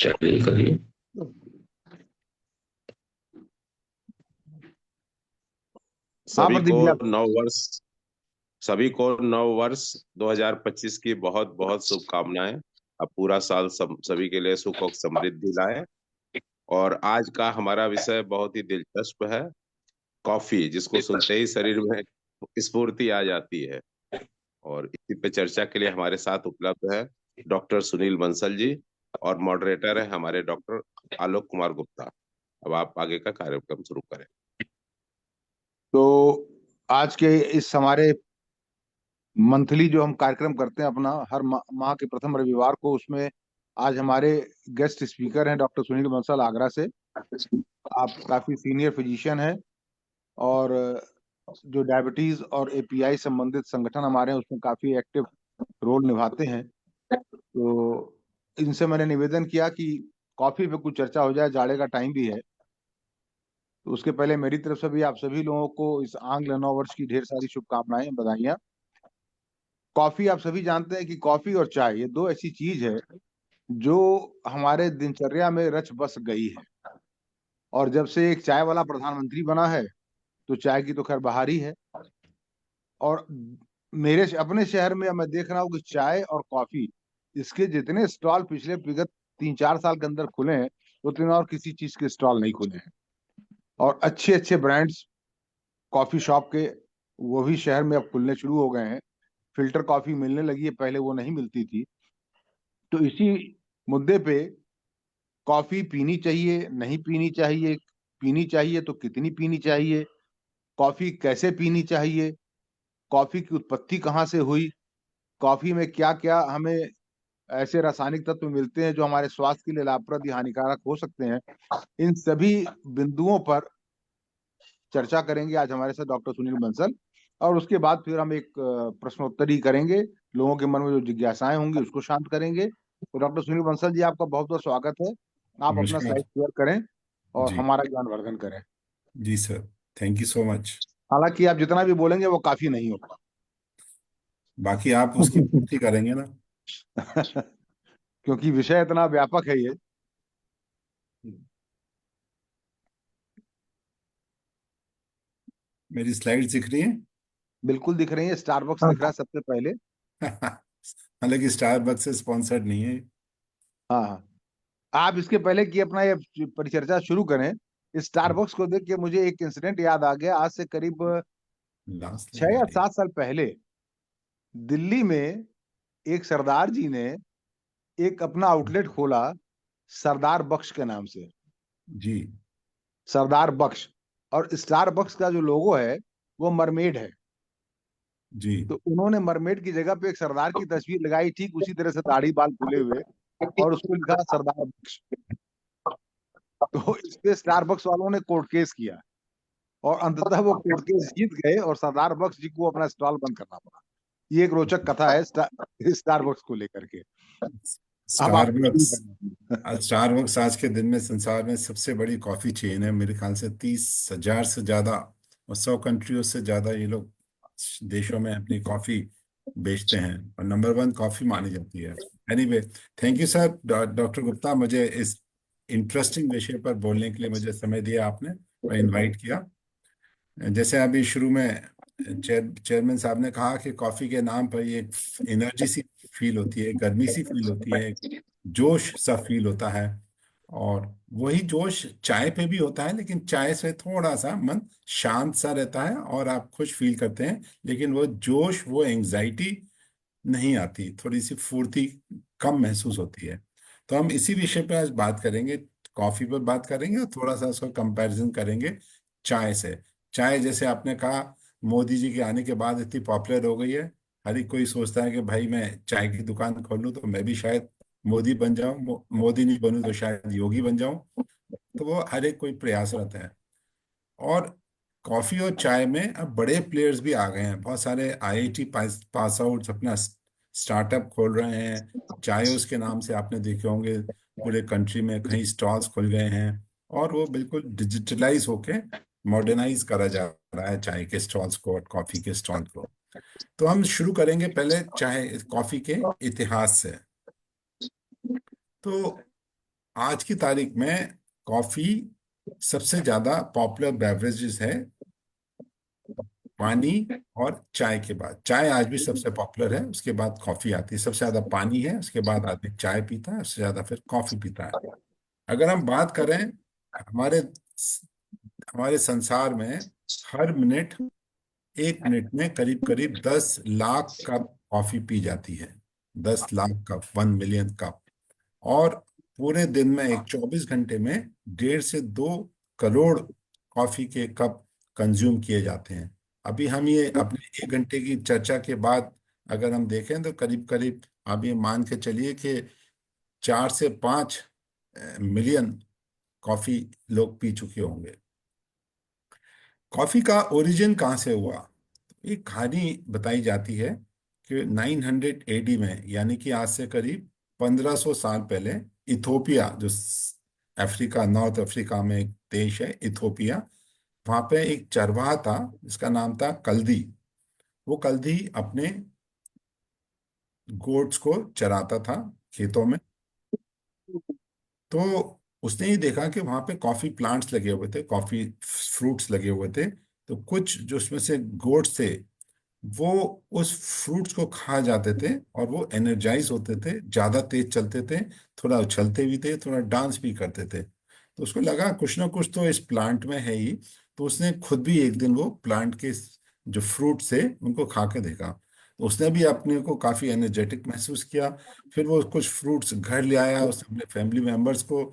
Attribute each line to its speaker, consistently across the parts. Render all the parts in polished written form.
Speaker 1: चलिए करिए।
Speaker 2: हाँ
Speaker 3: सभी
Speaker 2: प्रदीप
Speaker 3: को
Speaker 2: जी आप।
Speaker 3: नव वर्ष सभी को नव वर्ष 2025 की बहुत बहुत शुभकामनाएं। अब पूरा साल सभी के लिए सुख और समृद्धि लाए। और आज का हमारा विषय बहुत ही दिलचस्प है। कॉफी, जिसको सुनते ही शरीर में स्फूर्ति आ जाती है। और इसी पे चर्चा के लिए हमारे साथ उपलब्ध है डॉक्टर सुनील बंसल जी। और मॉडरेटर है हमारे डॉक्टर आलोक कुमार गुप्ता। अब आप आगे का कार्यक्रम शुरू करें।
Speaker 2: तो आज के इस हमारे मंथली जो हम कार्यक्रम करते हैं अपना हर माह के प्रथम रविवार को, उसमें आज हमारे गेस्ट स्पीकर हैं डॉक्टर सुनील बंसल आगरा से। आप काफी सीनियर फिजिशियन हैं और जो डायबिटीज और एपीआई संबंधित संगठन हमारे हैं उसमें काफी एक्टिव रोल निभाते हैं। तो इनसे मैंने निवेदन किया कि कॉफी पे कुछ चर्चा हो जाए, जाड़े का टाइम भी है। तो उसके पहले मेरी तरफ से भी आप सभी लोगों को इस आंग्ल नव वर्ष की ढेर सारी शुभकामनाएं, बधाइयाँ। कॉफी, आप सभी जानते हैं कि कॉफी और चाय ये दो ऐसी चीज है जो हमारे दिनचर्या में रच बस गई है। और जब से एक चाय वाला प्रधानमंत्री बना है तो चाय की तो खैर बहार ही है। और मेरे अपने शहर में मैं देख रहा हूँ कि चाय और कॉफी, इसके जितने स्टॉल पिछले विगत 3-4 साल के अंदर खुले हैं उतने और किसी चीज के स्टॉल नहीं खुले हैं। और अच्छे अच्छे ब्रांड्स कॉफी शॉप के वो भी शहर में अब खुलने शुरू हो गए हैं। फिल्टर कॉफी मिलने लगी है, पहले वो नहीं मिलती थी। तो इसी मुद्दे पे कॉफी पीनी चाहिए, नहीं पीनी चाहिए, पीनी चाहिए तो कितनी पीनी चाहिए, कॉफी कैसे पीनी चाहिए, कॉफी की उत्पत्ति कहाँ से हुई, कॉफी में क्या क्या हमें ऐसे रासायनिक तत्व मिलते हैं जो हमारे स्वास्थ्य के लिए लाभप्रद या हानिकारक हो सकते हैं, इन सभी बिंदुओं पर चर्चा करेंगे आज हमारे साथ डॉक्टर सुनील बंसल। और उसके बाद फिर हम एक प्रश्नोत्तरी करेंगे, लोगों के मन में जो जिज्ञासाएं होंगी उसको शांत करेंगे। तो डॉक्टर सुनील बंसल जी, आपका बहुत बहुत स्वागत है। आप अपना
Speaker 1: नमस्कार।
Speaker 2: स्लाइड शेयर करें और
Speaker 1: जी
Speaker 2: हमारा ज्ञानवर्धन करें।
Speaker 1: जी sir, thank you so much.
Speaker 2: हालांकि आप जितना भी बोलेंगे वो काफी नहीं होगा।
Speaker 1: बाकी आप उसकी पूर्ति करेंगे ना।
Speaker 2: क्योंकि विषय इतना व्यापक है ये।
Speaker 1: मेरी स्लाइड दिख रही है?
Speaker 2: बिल्कुल दिख रही है, स्टारबक्स दिख रहा है सबसे पहले।
Speaker 1: हालांकि स्टारबक्स से स्पॉन्सर्ड नहीं है।
Speaker 2: हाँ हाँ, आप इसके पहले कि अपना ये परिचर्चा शुरू करें, स्टारबक्स को देख के मुझे एक इंसिडेंट याद आ गया। आज से करीब
Speaker 1: लास्ट
Speaker 2: छह
Speaker 1: लाइन आ
Speaker 2: या
Speaker 1: रही है।
Speaker 2: सात साल पहले दिल्ली में एक सरदार जी ने एक अपना आउटलेट खोला, सरदार बख्श के नाम से।
Speaker 1: जी
Speaker 2: सरदार बख्श। और स्टार बक्स का जो लोगो है वो मरमेड है।
Speaker 1: जी।
Speaker 2: तो उन्होंने मरमेड की जगह पे एक सरदार की तस्वीर लगाई, ठीक उसी तरह से दाढ़ी बाल खुले हुए, और उसको लिखा सरदार बख्श। तो इस पे स्टार बक्स वालों ने कोर्ट केस किया और अंततः वो कोर्ट केस जीत गए और सरदार बख्श जी को अपना स्टॉल बंद करना पड़ा। ये एक रोचक कथा है स्टार बक्स को लेकर के। अब आप शुरू
Speaker 1: स्टारबक्स
Speaker 2: करें।
Speaker 1: आज स्टारबक्स आज के दिन में संसार में सबसे बड़ी कॉफी चेन है। मेरे ख्याल से 30,000 से ज्यादा और 100 कंट्रियों से ज्यादा ये लोग देशों में अपनी कॉफी बेचते हैं और नंबर वन कॉफी मानी जाती है। Anyway, thank you sir. Doctor Gupta, मुझे इस इंटरेस्टिंग विषय पर बोलने के लिए मुझे समय दिया आपने और इनवाइट किया। जैसे अभी शुरू में चेयरमैन साहब ने कहा कि कॉफी के नाम पर ये एनर्जी सी फील होती है, गर्मी सी फील होती है, जोश सा फील होता है। और वही जोश चाय पे भी होता है, लेकिन चाय से थोड़ा सा मन शांत सा रहता है और आप खुश फील करते हैं। लेकिन वो जोश, वो एंजाइटी नहीं आती, थोड़ी सी फुर्ती कम महसूस होती है। तो हम इसी विषय पे आज बात करेंगे, कॉफी पर बात करेंगे और थोड़ा सा उसका कंपैरिजन करेंगे चाय से। चाय, जैसे आपने कहा, मोदी जी के आने के बाद इतनी पॉपुलर हो गई है। हर एक कोई सोचता है कि भाई मैं चाय की दुकान खोल लूं तो मैं भी शायद मोदी बन जाऊं, मोदी नहीं बनूं तो शायद योगी बन जाऊं। तो वो हर एक कोई प्रयासरत है। और कॉफी और चाय में अब बड़े प्लेयर्स भी आ गए हैं। बहुत सारे आईआईटी पास आउट अपना स्टार्टअप खोल रहे हैं। चायोस के नाम से आपने देखे होंगे, पूरे कंट्री में कई स्टॉल्स खुल गए हैं। और वो बिल्कुल डिजिटलाइज होके मॉडर्नाइज करा जा रहा है चाय के स्टॉल्स को और कॉफी के स्टॉल को। तो हम शुरू करेंगे पहले चाय कॉफी के इतिहास से। तो आज की तारीख में कॉफी सबसे ज्यादा पॉपुलर बेवरेजेस है, पानी और चाय के बाद। चाय आज भी सबसे पॉपुलर है, उसके बाद कॉफी आती है। सबसे ज्यादा पानी है, उसके बाद आदमी चाय पीता है, उससे ज्यादा फिर कॉफी पीता है। अगर हम बात करें, हमारे हमारे संसार में हर मिनट, 1 मिनट में करीब करीब 10 लाख कप कॉफी पी जाती है। 10 लाख कप, 1 मिलियन कप। और पूरे दिन में एक 24 घंटे में 1.5 से 2 करोड़ कॉफी के कप कंज्यूम किए जाते हैं। अभी हम ये अपने 1 घंटे की चर्चा के बाद अगर हम देखें तो करीब करीब आप ये मान के चलिए कि 4 से 5 मिलियन कॉफी लोग पी चुके होंगे। कॉफी का ओरिजिन कहाँ से हुआ? एक कहानी बताई जाती है कि 900 एडी में, यानी कि आज से करीब 1500 साल पहले, इथोपिया, जो अफ्रीका, नॉर्थ अफ्रीका में एक देश है इथोपिया, वहां पे एक चरवाहा था जिसका नाम था कल्दी। वो कल्दी अपने गोट्स को चराता था खेतों में। तो उसने ही देखा कि वहां पे कॉफी प्लांट्स लगे हुए थे, कॉफी फ्रूट्स लगे हुए थे। तो कुछ जो उसमें से गोट्स थे, वो उस फ्रूट्स को खा जाते थे और वो एनर्जाइज होते थे, ज्यादा तेज चलते थे, थोड़ा उछलते भी थे, थोड़ा डांस भी करते थे। तो उसको लगा कुछ ना कुछ तो इस प्लांट में है ही। तो उसने खुद भी एक दिन वो प्लांट के जो फ्रूट थे उनको खा के देखा। तो उसने भी अपने को काफी एनर्जेटिक महसूस किया। फिर वो कुछ फ्रूट्स घर ले आया, उसने अपने फैमिली मेंबर्स को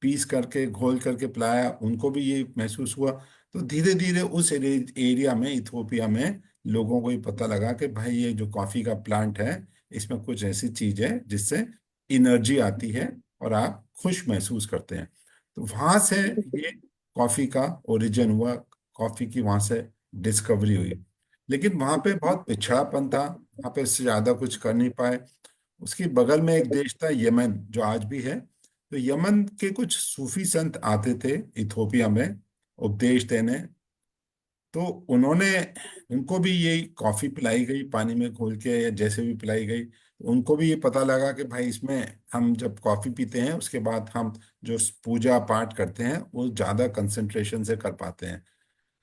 Speaker 1: पीस करके घोल करके पिलाया, उनको भी ये महसूस हुआ। तो धीरे धीरे उस एरिया में, इथोपिया में, लोगों को ही पता लगा कि भाई ये जो कॉफी का प्लांट है, इसमें कुछ ऐसी चीज है जिससे एनर्जी आती है और आप खुश महसूस करते हैं। तो वहां से ये कॉफी का ओरिजिन हुआ, कॉफी की वहां से डिस्कवरी हुई। लेकिन वहां पे बहुत पिछड़ापन था, वहां पे इससे ज्यादा कुछ कर नहीं पाए। उसके बगल में एक देश था यमन, जो आज भी है। तो यमन के कुछ सूफी संत आते थे इथोपिया में उपदेश देने। तो उन्होंने, उनको भी यही कॉफी पिलाई गई, पानी में घोल के या जैसे भी पिलाई गई। तो उनको भी ये पता लगा कि भाई इसमें, हम जब कॉफी पीते हैं उसके बाद हम जो पूजा पाठ करते हैं वो ज्यादा कंसंट्रेशन से कर पाते हैं।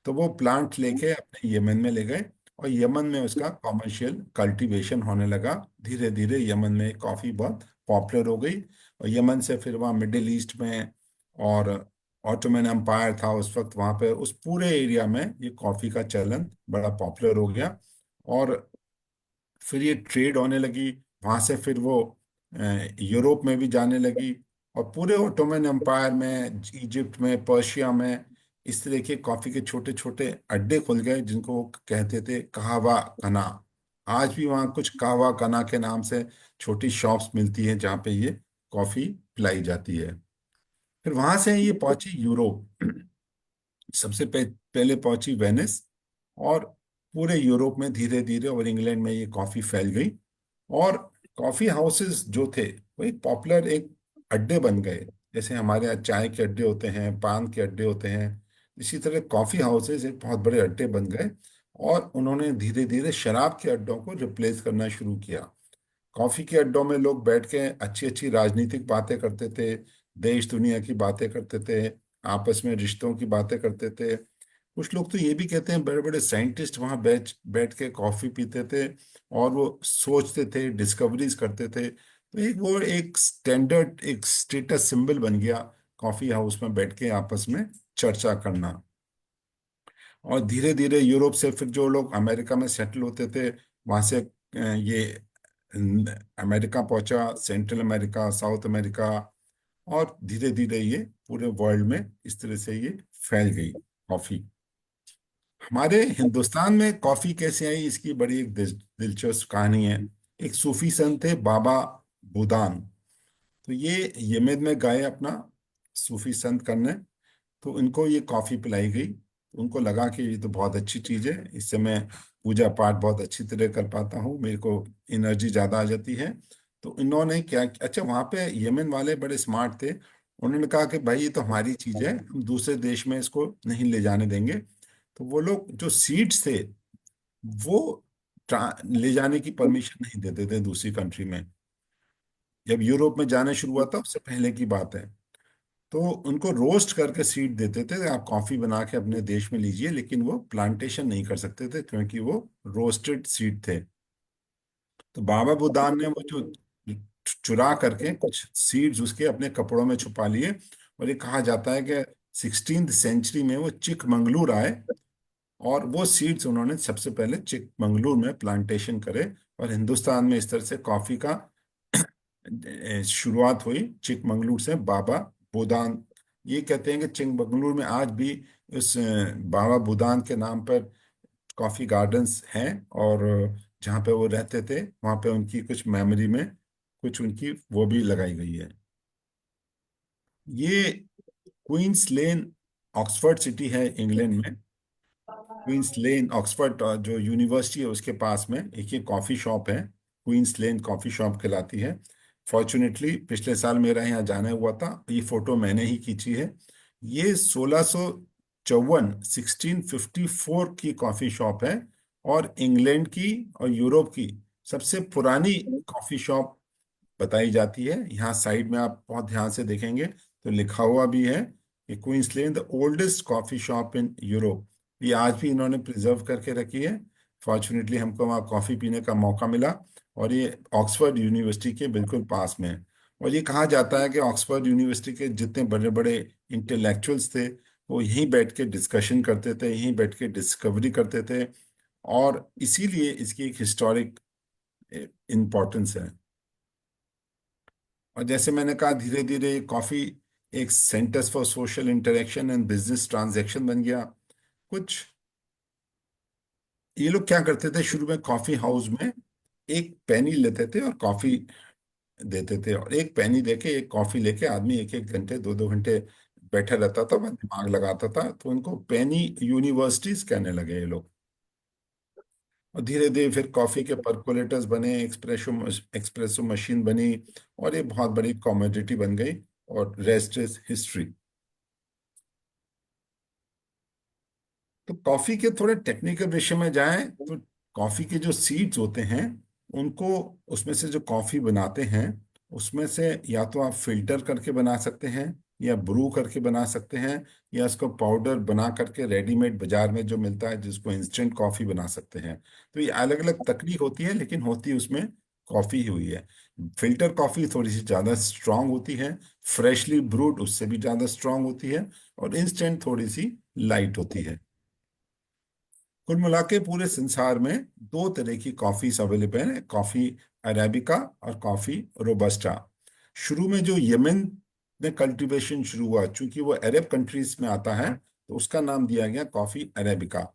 Speaker 1: तो वो प्लांट लेके अपने यमन में ले गए और यमन में उसका कॉमर्शियल कल्टीवेशन होने लगा। धीरे धीरे यमन में कॉफी बहुत पॉपुलर हो गई। और यमन से फिर वहाँ मिडिल ईस्ट में, और ऑटोमन एम्पायर था उस वक्त, वहाँ पे उस पूरे एरिया में ये कॉफी का चलन बड़ा पॉपुलर हो गया। और फिर ये ट्रेड होने लगी वहां से, फिर वो यूरोप में भी जाने लगी। और पूरे ओटोमन एम्पायर में, इजिप्ट में, पर्शिया में, इस तरह के कॉफी के छोटे छोटे अड्डे खुल गए जिनको वो कहते थे कहवा कना। आज भी वहाँ कुछ कहवा कना के नाम से छोटी शॉप्स मिलती हैं जहाँ पे ये कॉफी पिलाई जाती है। फिर वहां से ये पहुंची यूरोप। सबसे पहले पहुंची वेनिस, और पूरे यूरोप में धीरे धीरे, और इंग्लैंड में ये कॉफी फैल गई। और कॉफी हाउसेस जो थे वो एक पॉपुलर एक अड्डे बन गए। जैसे हमारे यहाँ चाय के अड्डे होते हैं, पान के अड्डे होते हैं, इसी तरह कॉफी हाउसेस एक बहुत बड़े अड्डे बन गए। और उन्होंने धीरे धीरे शराब के अड्डों को रिप्लेस करना शुरू किया। कॉफी के अड्डों में लोग बैठ के अच्छी अच्छी राजनीतिक बातें करते थे, देश दुनिया की बातें करते थे, आपस में रिश्तों की बातें करते थे। कुछ लोग तो ये भी कहते हैं बड़े बड़े साइंटिस्ट वहां बैठ बैठ के कॉफी पीते थे और वो सोचते थे, डिस्कवरीज करते थे। तो एक वो एक स्टैंडर्ड, एक स्टेटस सिंबल बन गया कॉफी हाउस में बैठ के आपस में चर्चा करना। और धीरे धीरे यूरोप से फिर जो लोग अमेरिका में सेटल होते थे, वहां से ये अमेरिका पहुंचा, सेंट्रल अमेरिका, साउथ अमेरिका, और धीरे धीरे ये पूरे वर्ल्ड में इस तरह से ये फैल गई कॉफी। हमारे हिंदुस्तान में कॉफी कैसे आई, इसकी बड़ी एक दिलचस्प कहानी है। एक सूफी संत थे बाबा बुदान। तो ये यमन में गए अपना सूफी संत करने। तो इनको ये कॉफी पिलाई गई, तो उनको लगा कि ये तो बहुत अच्छी चीज है, इससे मैं पूजा पाठ बहुत अच्छी तरह कर पाता हूँ, मेरे को एनर्जी ज्यादा आ जाती है। तो इन्होंने क्या, अच्छा वहां पे यमन वाले बड़े स्मार्ट थे। उन्होंने कहा कि भाई ये तो हमारी चीज है, हम दूसरे देश में इसको नहीं ले जाने देंगे। तो वो लोग जो सीड्स थे वो ले जाने की परमिशन नहीं देते थे दूसरी कंट्री में। जब यूरोप में जाना शुरू हुआ था उससे पहले की बात है। तो उनको रोस्ट करके सीड देते थे, आप कॉफी बना के अपने देश में लीजिए, लेकिन वो प्लांटेशन नहीं कर सकते थे क्योंकि वो रोस्टेड सीड थे। तो बाबा बुदान ने वो जो चुरा करके कुछ सीड्स उसके अपने कपड़ों में छुपा लिए, और ये कहा जाता है कि 16th सेंचुरी में वो चिकमंगलूर आए और वो सीड्स उन्होंने सबसे पहले चिकमंगलूर में प्लांटेशन करे, और हिंदुस्तान में इस तरह से कॉफी का शुरुआत हुई चिकमंगलूर से। बाबा बुदान, ये कहते हैं कि चिकमंगलूर में आज भी उस बाबा बुदान के नाम पर कॉफी गार्डन्स हैं, और जहाँ पे वो रहते थे वहाँ पे उनकी कुछ मेमोरी में कुछ उनकी वो भी लगाई गई है। ये क्वींस लेन ऑक्सफोर्ड सिटी है इंग्लैंड में। क्वींस लेन ऑक्सफोर्ड जो यूनिवर्सिटी है उसके पास में एक ये कॉफ़ी शॉप है, क्वींस लेन कॉफ़ी शॉप कहलाती है। फॉर्चुनेटली पिछले साल मेरा यहाँ जाना हुआ था, ये फोटो मैंने ही खींची है। ये 1654 की कॉफ़ी शॉप है, और इंग्लैंड की और यूरोप की सबसे पुरानी कॉफ़ी शॉप बताई जाती है। यहाँ साइड में आप बहुत ध्यान से देखेंगे तो लिखा हुआ भी है कि Queensland the oldest coffee shop in Europe. ये आज भी इन्होंने प्रिजर्व करके रखी है। फॉर्चुनेटली हमको वहाँ कॉफी पीने का मौका मिला, और ये ऑक्सफोर्ड यूनिवर्सिटी के बिल्कुल पास में है। और ये कहा जाता है कि ऑक्सफोर्ड यूनिवर्सिटी के जितने बड़े बड़े इंटेलेक्चुअल्स थे वो यहीं बैठ के डिस्कशन करते थे, यहीं बैठ के डिस्कवरी करते थे, और इसीलिए इसकी एक हिस्टोरिक इम्पोर्टेंस है। और जैसे मैंने कहा, धीरे धीरे कॉफी एक centres for social interaction and business transaction बन गया। कुछ ये लोग क्या करते थे, शुरू में कॉफी हाउस में एक पेनी लेते थे और कॉफी देते थे, और एक पेनी देके एक कॉफी लेके आदमी एक एक घंटे 2-2 घंटे बैठा रहता था, वह दिमाग लगाता था, तो उनको पेनी यूनिवर्सिटीज कहने लगे ये लोग। और धीरे धीरे फिर कॉफी के परकोलेटर्स बने, एक्सप्रेसो एक्सप्रेसो मशीन बनी, और ये बहुत बड़ी कॉमोडिटी बन गई, और रेस्ट इज हिस्ट्री। तो कॉफी के थोड़े टेक्निकल विषय में जाएं तो कॉफी के जो सीड्स होते हैं उनको, उसमें से जो कॉफी बनाते हैं उसमें से या तो आप फिल्टर करके बना सकते हैं, या ब्रू करके बना सकते हैं, या इसको पाउडर बना करके रेडीमेड बाजार में जो मिलता है जिसको इंस्टेंट कॉफी बना सकते हैं। तो ये अलग अलग तकनीक होती है, लेकिन होती उसमें कॉफी ही हुई है। फिल्टर कॉफी थोड़ी सी ज्यादा स्ट्रांग होती है, फ्रेशली ब्रूड उससे भी ज्यादा स्ट्रांग होती है, और इंस्टेंट थोड़ी सी लाइट होती है। कुल मिला के पूरे संसार में दो तरह की कॉफीज अवेलेबल है, कॉफी अरेबिका और कॉफी रोबस्टा। शुरू में जो यमन में कल्टीवेशन शुरू हुआ, चूंकि वो अरब कंट्रीज में आता है तो उसका नाम दिया गया कॉफी अरेबिका।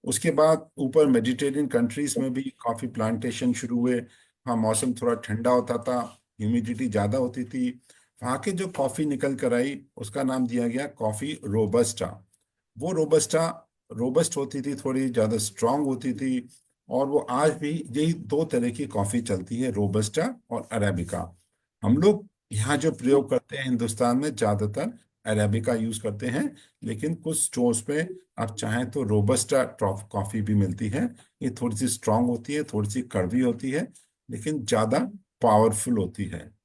Speaker 1: उसके बाद ऊपर मेडिटेरियन कंट्रीज में भी कॉफी प्लांटेशन शुरू हुए। हाँ, मौसम थोड़ा ठंडा होता था, ह्यूमिडिटी ज्यादा होती थी, वहां के जो कॉफी निकल कर आई उसका नाम दिया गया कॉफी रोबस्टा। वो रोबस्टा रोबस्ट होती थी, थोड़ी ज्यादा स्ट्रांग होती थी, और वो आज भी यही दो तरह की कॉफी चलती है, रोबस्टा और अरेबिका। हम लोग यहाँ जो प्रयोग करते हैं हिंदुस्तान में ज्यादातर अरेबिका यूज करते हैं, लेकिन कुछ स्टोर्स पे आप चाहें तो रोबस्टा कॉफी भी मिलती है। ये थोड़ी सी स्ट्रांग होती है, थोड़ी सी कड़वी होती है, लेकिन ज्यादा पावरफुल होती है।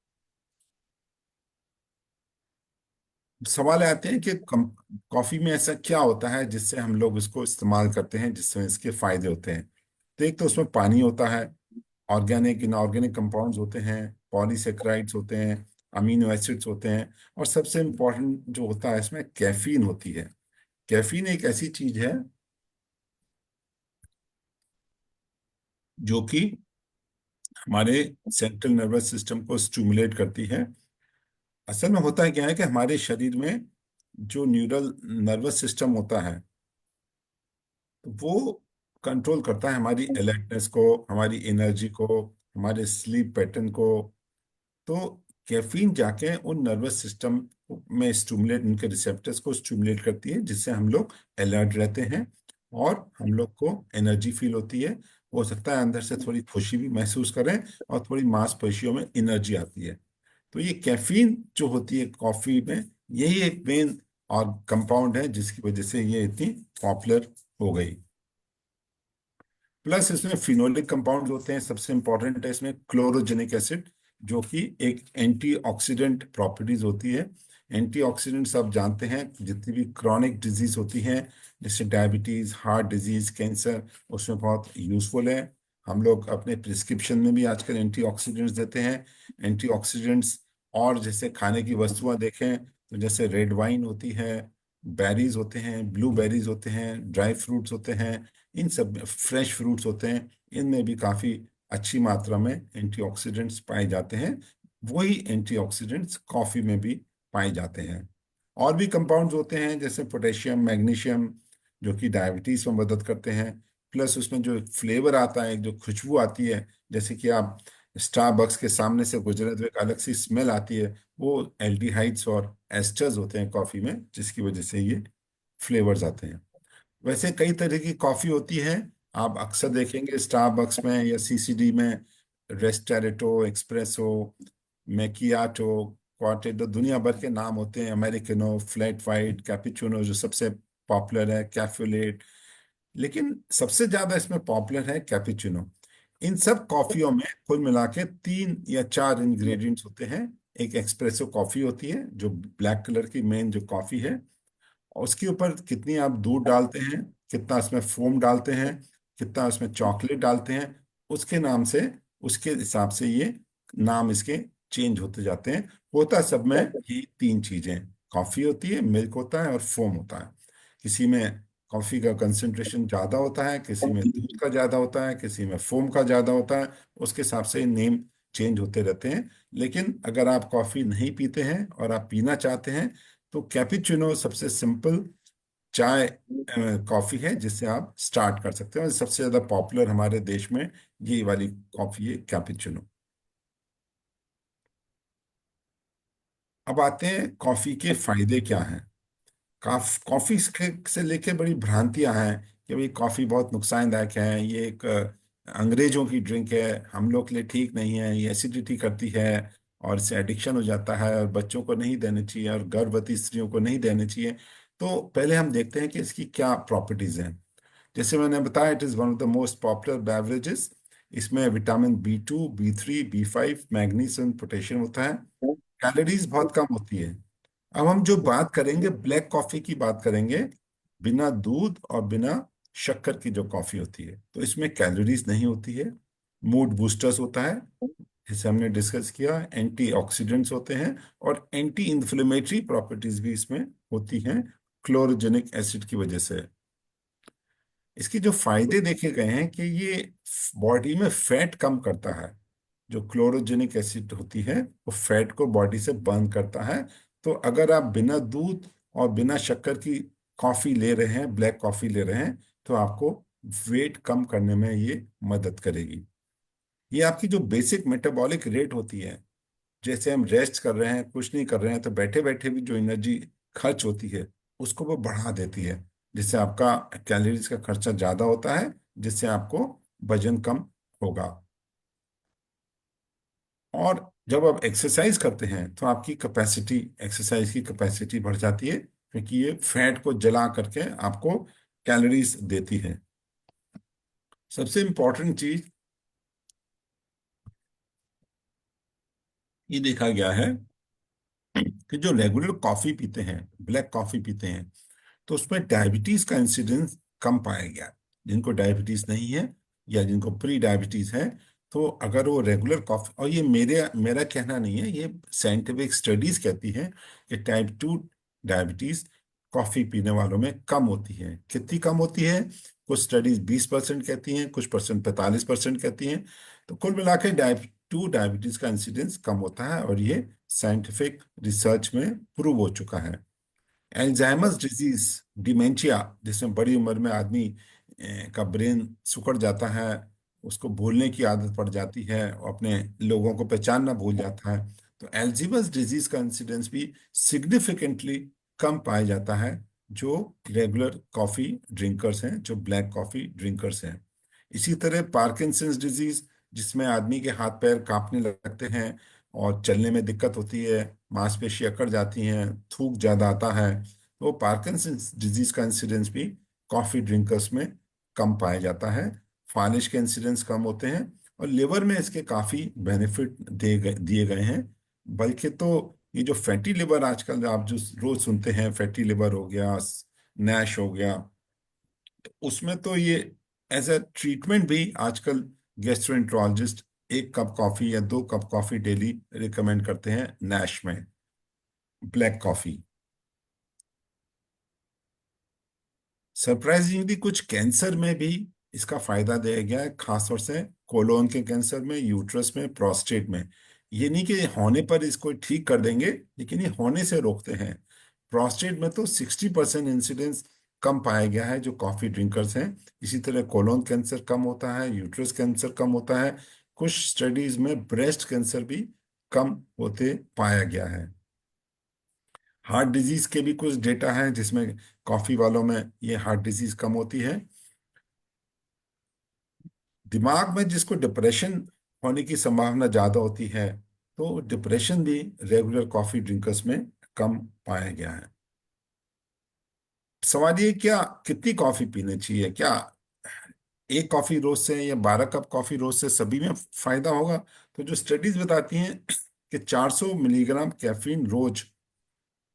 Speaker 1: सवाल आते हैं कि कॉफी में ऐसा क्या होता है जिससे हम लोग इसको इस्तेमाल करते हैं, जिससे इसके फायदे होते हैं। तो एक तो उसमें पानी होता है, ऑर्गेनिक इनऑर्गेनिक कंपाउंड्स होते हैं, पॉलीसेक्राइड्स होते हैं, अमीनो एसिड्स होते हैं, और सबसे इम्पोर्टेंट जो होता है इसमें कैफीन होती है। कैफीन एक ऐसी चीज है जो कि हमारे सेंट्रल नर्वस सिस्टम को स्टिमुलेट करती है। असल में होता है क्या है कि हमारे शरीर में जो न्यूरल नर्वस सिस्टम होता है वो कंट्रोल करता है हमारी अलर्टनेस को, हमारी एनर्जी को, हमारे स्लीप पैटर्न को। तो कैफीन जाके उन नर्वस सिस्टम में स्टिमुलेट, उनके रिसेप्टर्स को स्टिमुलेट करती है, जिससे हम लोग अलर्ट रहते हैं और हम लोग को एनर्जी फील होती है। हो सकता है अंदर से थोड़ी खुशी भी महसूस करें, और थोड़ी मांसपेशियों में एनर्जी आती है। तो ये कैफीन जो होती है कॉफी में, यही एक मेन और कंपाउंड है जिसकी वजह से ये इतनी पॉपुलर हो गई। प्लस इसमें फिनोलिक कंपाउंड्स होते हैं, सबसे इंपॉर्टेंट है इसमें क्लोरोजेनिक एसिड, जो कि एक एंटीऑक्सीडेंट प्रॉपर्टीज होती है। एंटीऑक्सीडेंट्स आप जानते हैं, जितनी भी क्रॉनिक डिजीज होती हैं जैसे डायबिटीज, हार्ट डिजीज, कैंसर, उसमें बहुत यूजफुल है। हम लोग अपने प्रिस्क्रिप्शन में भी आजकल एंटीऑक्सीडेंट्स देते हैं। एंटीऑक्सीडेंट्स और जैसे खाने की वस्तुएं देखें तो जैसे रेड वाइन होती है, बेरीज होते हैं, ब्लूबेरीज होते हैं, ड्राई फ्रूट्स होते हैं, इन सब फ्रेश फ्रूट्स होते हैं, इनमें भी काफी अच्छी मात्रा में एंटीऑक्सीडेंट्स पाए जाते हैं। वही एंटीऑक्सीडेंट्स कॉफी में भी पाए जाते हैं। और भी कंपाउंड्स होते हैं जैसे पोटेशियम, मैग्नीशियम, जो कि डायबिटीज में मदद करते हैं। प्लस उसमें जो फ्लेवर आता है, जो खुशबू आती है, जैसे कि आप स्टारबक्स के सामने से गुजरे तो एक अलग सी स्मेल आती है, वो एल्डिहाइड्स और एस्टर्स होते हैं कॉफी में, जिसकी वजह से ये फ्लेवर्स आते हैं। वैसे कई तरह की कॉफी होती है, आप अक्सर देखेंगे स्टारबक्स में या सीसीडी में, रेस्टेरेटो, एक्सप्रेसो, मैकियाटो, क्वार्टेटो, दुनिया भर के नाम होते हैं, अमेरिकनो, फ्लैट वाइट, कैपुचिनो जो सबसे पॉपुलर है, कैफे। लेकिन सबसे ज्यादा इसमें पॉपुलर है कैपुचिनो। इन सब कॉफियों में कुल मिला के 3 या 4 इंग्रेडिएंट्स होते हैं। एक एक्सप्रेसो कॉफी होती है जो ब्लैक कलर की मेन जो कॉफी है, और उसके ऊपर कितनी आप दूध डालते हैं, कितना उसमें फोम डालते हैं, कितना उसमें चॉकलेट डालते हैं, उसके नाम से, उसके हिसाब से ये नाम इसके चेंज होते जाते हैं। होता सब में ये 3 चीजें, कॉफी होती है, मिल्क होता है और फोम होता है। किसी में कॉफी का कंसंट्रेशन ज्यादा होता है, किसी में दूध का ज्यादा होता है, किसी में फोम का ज्यादा होता है, उसके हिसाब से नेम चेंज होते रहते हैं। लेकिन अगर आप कॉफी नहीं पीते हैं और आप पीना चाहते हैं तो कैपुचिनो सबसे सिंपल चाय कॉफी है जिससे आप स्टार्ट कर सकते हैं, और सबसे ज्यादा पॉपुलर हमारे देश में ये वाली कॉफी है, कैपुचिनो। अब आते हैं कॉफी के फायदे क्या हैं। कॉफी से लेके बड़ी भ्रांतियां हैं कि भाई कॉफी बहुत नुकसानदायक है, ये एक अंग्रेजों की ड्रिंक है, हम लोग के लिए ठीक नहीं है, ये एसिडिटी करती है और इससे एडिक्शन हो जाता है, और बच्चों को नहीं देने चाहिए और गर्भवती स्त्रियों को नहीं देने चाहिए। तो पहले हम देखते हैं कि इसकी क्या प्रॉपर्टीज हैं। जैसे मैंने बताया, it is one of the most popular beverages. इसमें vitamin B2, B3, B5, magnesium, potassium होता है। कैलोरीज बहुत कम होती है। अब हम जो बात करेंगे, ब्लैक कॉफी की बात करेंगे, बिना दूध और बिना शक्कर की जो कॉफी होती है, तो इसमें कैलोरीज नहीं होती है। मूड बूस्टर्स होता है, जैसे हमने डिस्कस किया, एंटीऑक्सीडेंट्स होते हैं, और एंटी इन्फ्लेमेटरी प्रॉपर्टीज भी इसमें होती हैं, क्लोरोजेनिक एसिड की वजह से। इसके जो फायदे देखे गए हैं कि ये बॉडी में फैट कम करता है। जो क्लोरोजेनिक एसिड होती है वो फैट को बॉडी से बर्न करता है। तो अगर आप बिना दूध और बिना शक्कर की कॉफी ले रहे हैं, ब्लैक कॉफी ले रहे हैं, तो आपको वेट कम करने में ये मदद करेगी। ये आपकी जो बेसिक मेटाबॉलिक रेट होती है, जैसे हम रेस्ट कर रहे हैं, कुछ नहीं कर रहे हैं, तो बैठे बैठे भी जो एनर्जी खर्च होती है उसको वो बढ़ा देती है, जिससे आपका कैलोरीज का खर्चा ज्यादा होता है, जिससे आपको वजन कम होगा। और जब आप एक्सरसाइज करते हैं तो आपकी कैपेसिटी, एक्सरसाइज की कैपेसिटी बढ़ जाती है, क्योंकि ये फैट को जला करके आपको कैलोरीज देती है। सबसे इंपॉर्टेंट चीज ये देखा गया है कि जो रेगुलर कॉफी पीते हैं, ब्लैक कॉफी पीते हैं, तो उसमें डायबिटीज का इंसिडेंस कम पाया गया। जिनको डायबिटीज नहीं है या जिनको प्री डायबिटीज है, तो अगर वो रेगुलर कॉफी, और ये मेरा कहना नहीं है, ये साइंटिफिक स्टडीज कहती हैं कि टाइप 2 डायबिटीज कॉफी पीने वालों में कम होती है। कितनी कम होती है? कुछ स्टडीज 20% कहती हैं, कुछ परसेंट 45% कहती हैं। तो कुल मिला के टाइप 2 डायबिटीज का इंसिडेंस कम होता है, और ये साइंटिफिक रिसर्च में प्रूव हो चुका है। एल्जाइमर्स डिजीज, डिमेंशिया, जिसमें बड़ी उम्र में आदमी का ब्रेन सिकुड़ जाता है, उसको भूलने की आदत पड़ जाती है और अपने लोगों को पहचानना भूल जाता है, तो एल्जाइमर्स डिजीज का इंसिडेंस भी सिग्निफिकेंटली कम पाया जाता है जो रेगुलर कॉफी ड्रिंकर्स हैं, जो ब्लैक कॉफी ड्रिंकर्स हैं। इसी तरह पार्किंसंस डिजीज, जिसमें आदमी के हाथ पैर कांपने लगते हैं और चलने में दिक्कत होती है, मांसपेशी अकड़ जाती हैं, थूक ज्यादा आता है, तो पार्किंसंस डिजीज का इंसिडेंस भी कॉफी ड्रिंकर्स में कम पाया जाता है। फालिश के इंसिडेंस कम होते हैं, और लिवर में इसके काफी बेनिफिट दिए गए हैं। बल्कि तो ये जो फैटी लिवर आजकल आप जो रोज सुनते हैं, फैटी लिवर हो गया, नैश हो गया, तो उसमें तो ये एज अ ट्रीटमेंट भी आजकल गैस्ट्रोएंटरोलॉजिस्ट 1 कप कॉफी या 2 कप कॉफी डेली रिकमेंड करते हैं नैश में, ब्लैक कॉफी। सरप्राइजिंगली कुछ कैंसर में भी इसका फायदा दिया गया है, खासतौर से कोलोन के कैंसर में, यूट्रस में, प्रोस्टेट में। ये नहीं कि होने पर इसको ठीक कर देंगे, लेकिन ये होने से रोकते हैं। प्रोस्टेट में तो 60% इंसिडेंस कम पाया गया है जो कॉफी ड्रिंकर्स हैं। इसी तरह कोलोन कैंसर कम होता है, यूट्रस कैंसर कम होता है, कुछ स्टडीज में ब्रेस्ट कैंसर भी कम होते पाया गया है। हार्ट डिजीज के भी कुछ डेटा हैं जिसमें कॉफी वालों में ये हार्ट डिजीज कम होती है। दिमाग में जिसको डिप्रेशन होने की संभावना ज्यादा होती है, तो डिप्रेशन भी रेगुलर कॉफी ड्रिंकर्स में कम पाया गया है। सवाल ये क्या कितनी कॉफी पीनी चाहिए, क्या 1 कॉफी रोज से या 12 कप कॉफी रोज से सभी में फायदा होगा? तो जो स्टडीज बताती हैं कि 400 मिलीग्राम कैफीन रोज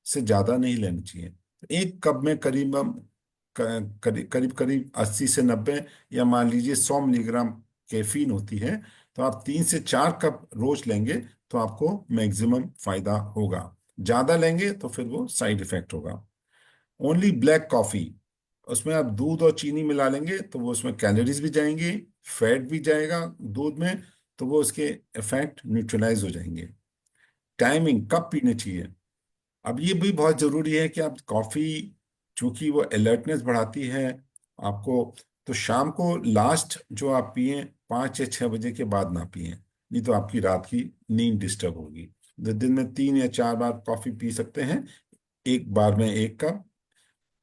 Speaker 1: से ज्यादा नहीं लेनी चाहिए। 1 कप में करीब करीब करीब 80 से 90, या मान लीजिए 100 मिलीग्राम कैफीन होती है। तो आप 3 से 4 कप रोज लेंगे तो आपको मैक्सिमम फायदा होगा। ज्यादा लेंगे तो फिर वो साइड इफेक्ट होगा। ओनली ब्लैक कॉफी, उसमें आप दूध और चीनी मिला लेंगे तो वो उसमें कैलोरीज भी जाएंगी, फैट भी जाएगा दूध में, तो वो उसके इफेक्ट न्यूट्रलाइज हो जाएंगे। टाइमिंग कब पीने चाहिए, अब ये भी बहुत जरूरी है कि आप कॉफी, चूंकि वो अलर्टनेस बढ़ाती है आपको, तो शाम को लास्ट जो आप पिए 5 या 6 बजे के बाद ना पिए, नहीं तो आपकी रात की नींद डिस्टर्ब होगी। तो दिन में 3 या 4 बार कॉफी पी सकते हैं, एक बार में 1 कप,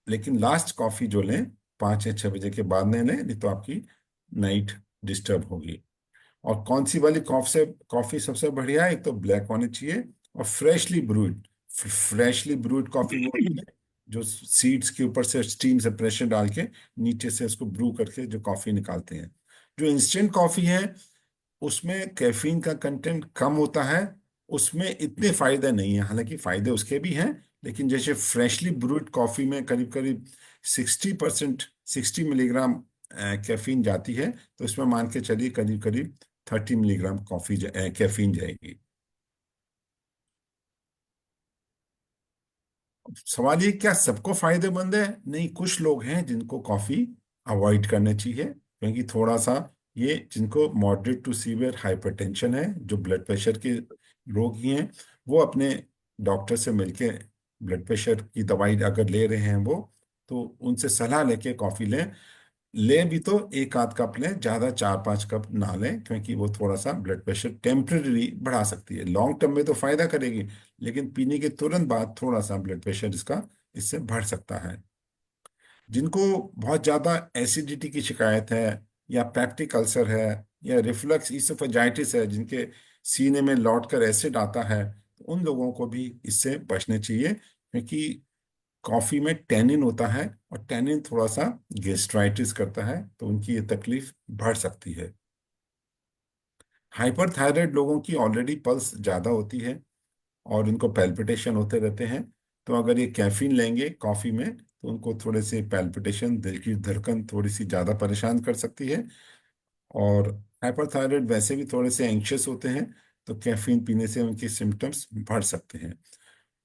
Speaker 1: लेकिन लास्ट कॉफी जो लें 5 या 6 बजे के बाद नहीं लें, नहीं तो आपकी नाइट डिस्टर्ब होगी। और कौन सी वाली कॉफी सबसे बढ़िया है? एक तो ब्लैक होनी चाहिए, और फ्रेशली ब्रूड कॉफी वो होती है जो सीड्स के ऊपर से स्टीम से प्रेशर डाल के नीचे से उसको ब्रू करके जो कॉफी निकालते हैं। जो इंस्टेंट कॉफी है उसमें कैफीन का कंटेंट कम होता है, उसमें इतने फायदे नहीं है, हालांकि फायदे उसके भी हैं, लेकिन जैसे फ्रेशली ब्रूड कॉफी में करीब करीब 60%, 60 मिलीग्राम कैफीन जाती है, तो इसमें मान के चलिए करीब करीब 30 मिलीग्राम कैफीन जाएगी। सवाल ये क्या सबको फायदेमंद है? नहीं, कुछ लोग हैं जिनको कॉफी अवॉइड करना चाहिए, क्योंकि थोड़ा सा ये जिनको मॉडरेट टू सीवियर हाइपरटेंशन है, जो ब्लड प्रेशर के रोगी हैं, वो अपने डॉक्टर से मिलके ब्लड प्रेशर की दवाई अगर ले रहे हैं वो, तो उनसे सलाह लेके कॉफी लें। लें भी तो 1 आध कप लें, ज्यादा 4 5 कप ना लें, क्योंकि वो थोड़ा सा ब्लड प्रेशर टेम्पररी बढ़ा सकती है, लॉन्ग टर्म में तो फायदा करेगी, लेकिन पीने के तुरंत बाद थोड़ा सा ब्लड प्रेशर इसका इससे बढ़ सकता है। जिनको बहुत ज्यादा एसिडिटी की शिकायत है, या पेप्टिक अल्सर है, या रिफ्लक्स इसोफेजाइटिस है, जिनके सीने में लौट कर एसिड आता है, तो उन लोगों को भी इससे बचने चाहिए, क्योंकि कॉफी में टैनिन होता है, और टैनिन थोड़ा सा गैस्ट्राइटिस करता है, तो उनकी ये तकलीफ बढ़ सकती है। हाइपरथायराइड लोगों की ऑलरेडी पल्स ज्यादा होती है और इनको पैल्पिटेशन होते रहते हैं, तो अगर ये कैफीन लेंगे कॉफी में तो उनको थोड़े से पैल्पिटेशन, दिल की धड़कन थोड़ी सी ज्यादा परेशान कर सकती है। और हाइपरथायराइड वैसे भी थोड़े से एंग्शियस होते हैं, तो कैफीन पीने से उनकी सिम्टम्स बढ़ सकते हैं।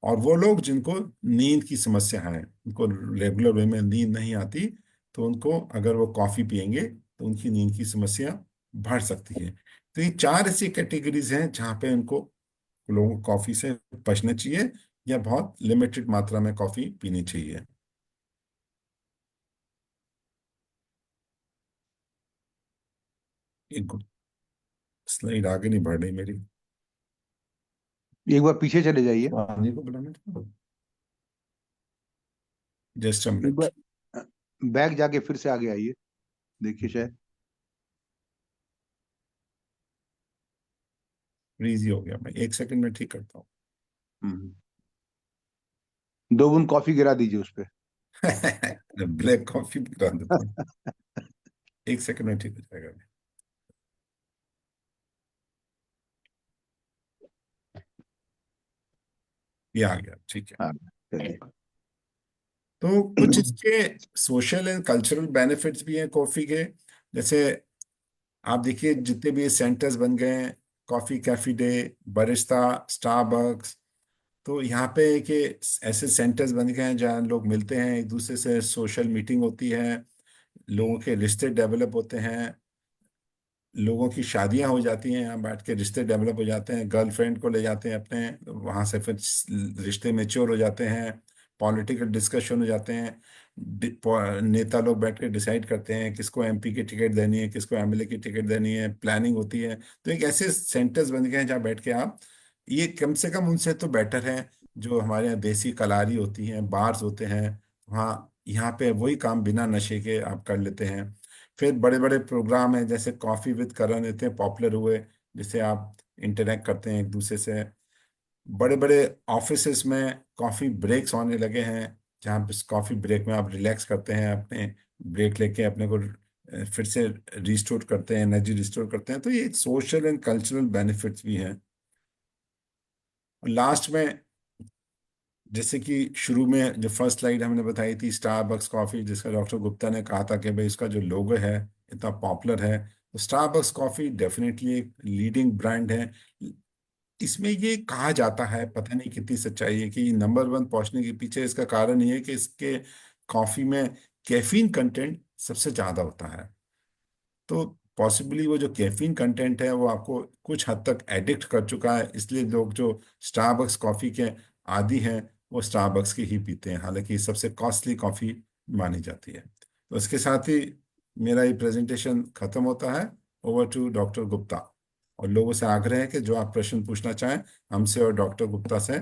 Speaker 1: और वो लोग जिनको नींद की समस्या है, उनको रेगुलर वे में नींद नहीं आती, तो उनको अगर वो कॉफी पियेंगे तो उनकी नींद की समस्या बढ़ सकती है। तो ये 4 ऐसी कैटेगरीज हैं जहाँ पे उनको, लोगों को कॉफी से बचना चाहिए, या बहुत लिमिटेड मात्रा में कॉफी पीनी चाहिए। एक स्लाइड आगे नहीं बढ़ रही मेरी,
Speaker 2: एक बार पीछे चले जाइए।
Speaker 1: आगे को बुलाना था, जस्ट अ
Speaker 2: एक
Speaker 1: मिनट।
Speaker 2: बार बैक जाके फिर से आगे आइए, देखिए शायद।
Speaker 1: फ्रीज ही हो गया, मैं 1 सेकंड में ठीक करता हूँ।
Speaker 2: हम्म। 2 बूंद कॉफी गिरा दीजिए उस पे।
Speaker 1: ब्लैक कॉफी गिरा देता हूँ, 1 सेकंड में ठीक हो जाएगा। ये आ गया, ठीक है।
Speaker 2: हाँ, चलिए।
Speaker 1: तो कुछ इसके सोशल एंड कल्चरल बेनिफिट्स भी हैं कॉफी के। जैसे आप देखिए जितने भी सेंटर्स बन गए हैं, coffee cafe day, Barista, Starbucks, तो यहाँ पे कि ऐसे सेंटर्स बन गए हैं जहाँ लोग मिलते हैं, एक दूसरे से सोशल मीटिंग होती है, लोगों के रिश्ते डेवलप होते हैं, लोगों की शादियां हो जाती हैं, यहाँ बैठ के रिश्ते डेवलप हो जाते हैं, गर्लफ्रेंड को ले जाते हैं अपने, वहां से फिर रिश्ते मेच्योर हो जाते हैं, पॉलिटिकल डिस्कशन हो जाते हैं, नेता लोग बैठ के डिसाइड करते हैं किसको एमपी की टिकट देनी है, किसको एमएलए की टिकट देनी है, प्लानिंग होती है। तो एक ऐसे सेंटर्स बन गए हैं जहाँ बैठ के आप, ये कम से कम उनसे तो बेटर है जो हमारे यहाँ देसी कलारी होती हैं, बार्स होते हैं, वहाँ यहाँ पे वही काम बिना नशे के आप कर लेते हैं। फिर बड़े बड़े प्रोग्राम हैं जैसे कॉफी विद करण, इतने पॉपुलर हुए, जिससे आप इंटरेक्ट करते हैं एक दूसरे से। बड़े बड़े ऑफिसेस में कॉफी ब्रेक्स होने लगे हैं, जहाँ पे कॉफी ब्रेक में आप रिलैक्स करते हैं, अपने ब्रेक लेके अपने को फिर से रिस्टोर करते हैं, एनर्जी रिस्टोर करते हैं। तो ये सोशल एंड कल्चरल बेनिफिट्स भी हैं। और लास्ट में, जैसे कि शुरू में जो फर्स्ट स्लाइड हमने बताई थी स्टारबक्स कॉफी, जिसका डॉक्टर गुप्ता ने कहा था कि भाई इसका जो लोगो है इतना पॉपुलर है, तो स्टारबक्स कॉफी डेफिनेटली एक लीडिंग ब्रांड है। इसमें ये कहा जाता है, पता नहीं कितनी सच्चाई है, कि नंबर वन पहुंचने के पीछे इसका कारण ये है कि इसके कॉफी में कैफीन कंटेंट सबसे ज्यादा होता है। तो पॉसिबली वो जो कैफीन कंटेंट है वो आपको कुछ हद तक एडिक्ट कर चुका है, इसलिए लोग जो स्टारबक्स कॉफी के आदी हैं वो स्टारबक्स की ही पीते हैं, हालांकि सबसे कॉस्टली कॉफी मानी जाती है। तो इसके साथ ही मेरा ये प्रेजेंटेशन खत्म होता है। Over to doctor Gupta. और लोगों से आग्रह है कि जो आप प्रश्न पूछना चाहें हमसे और डॉक्टर गुप्ता से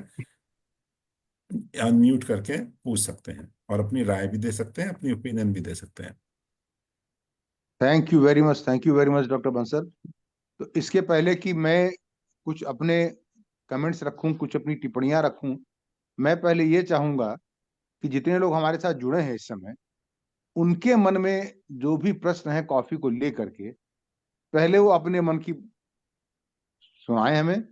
Speaker 1: अनम्यूट करके पूछ सकते हैं, और अपनी राय भी दे सकते हैं, अपनी ओपिनियन भी दे सकते हैं।
Speaker 2: Thank you very much, thank you very much doctor Bansal. तो इसके पहले कि मैं कुछ अपने कमेंट्स रखूं, कुछ अपनी टिप्पणियां रखूं, मैं पहले ये चाहूंगा कि जितने लोग हमारे साथ जुड़े हैं इस समय, उनके मन में जो भी प्रश्न है कॉफी को लेकर के, पहले वो अपने मन की सुनाए हमें,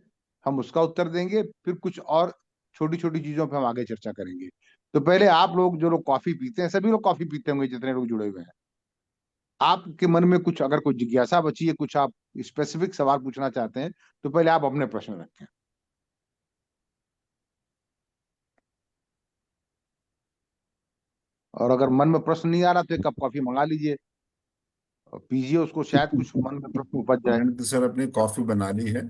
Speaker 2: हम उसका उत्तर देंगे, फिर कुछ और छोटी छोटी चीजों पे हम आगे चर्चा करेंगे। तो पहले आप लोग जो लोग कॉफी पीते हैं, सभी लोग कॉफी पीते होंगे जितने लोग जुड़े हुए हैं, आपके मन में कुछ अगर कोई जिज्ञासा बची है, कुछ आप स्पेसिफिक सवाल पूछना चाहते हैं, तो पहले आप अपने प्रश्न रखें। और अगर मन में प्रश्न नहीं आ रहा तो एक कप कॉफी मंगा लीजिए और पीजिए उसको, शायद कुछ मन में प्रश्न उपज जाए।
Speaker 1: मैंने तो सर अपनी कॉफी बना ली है,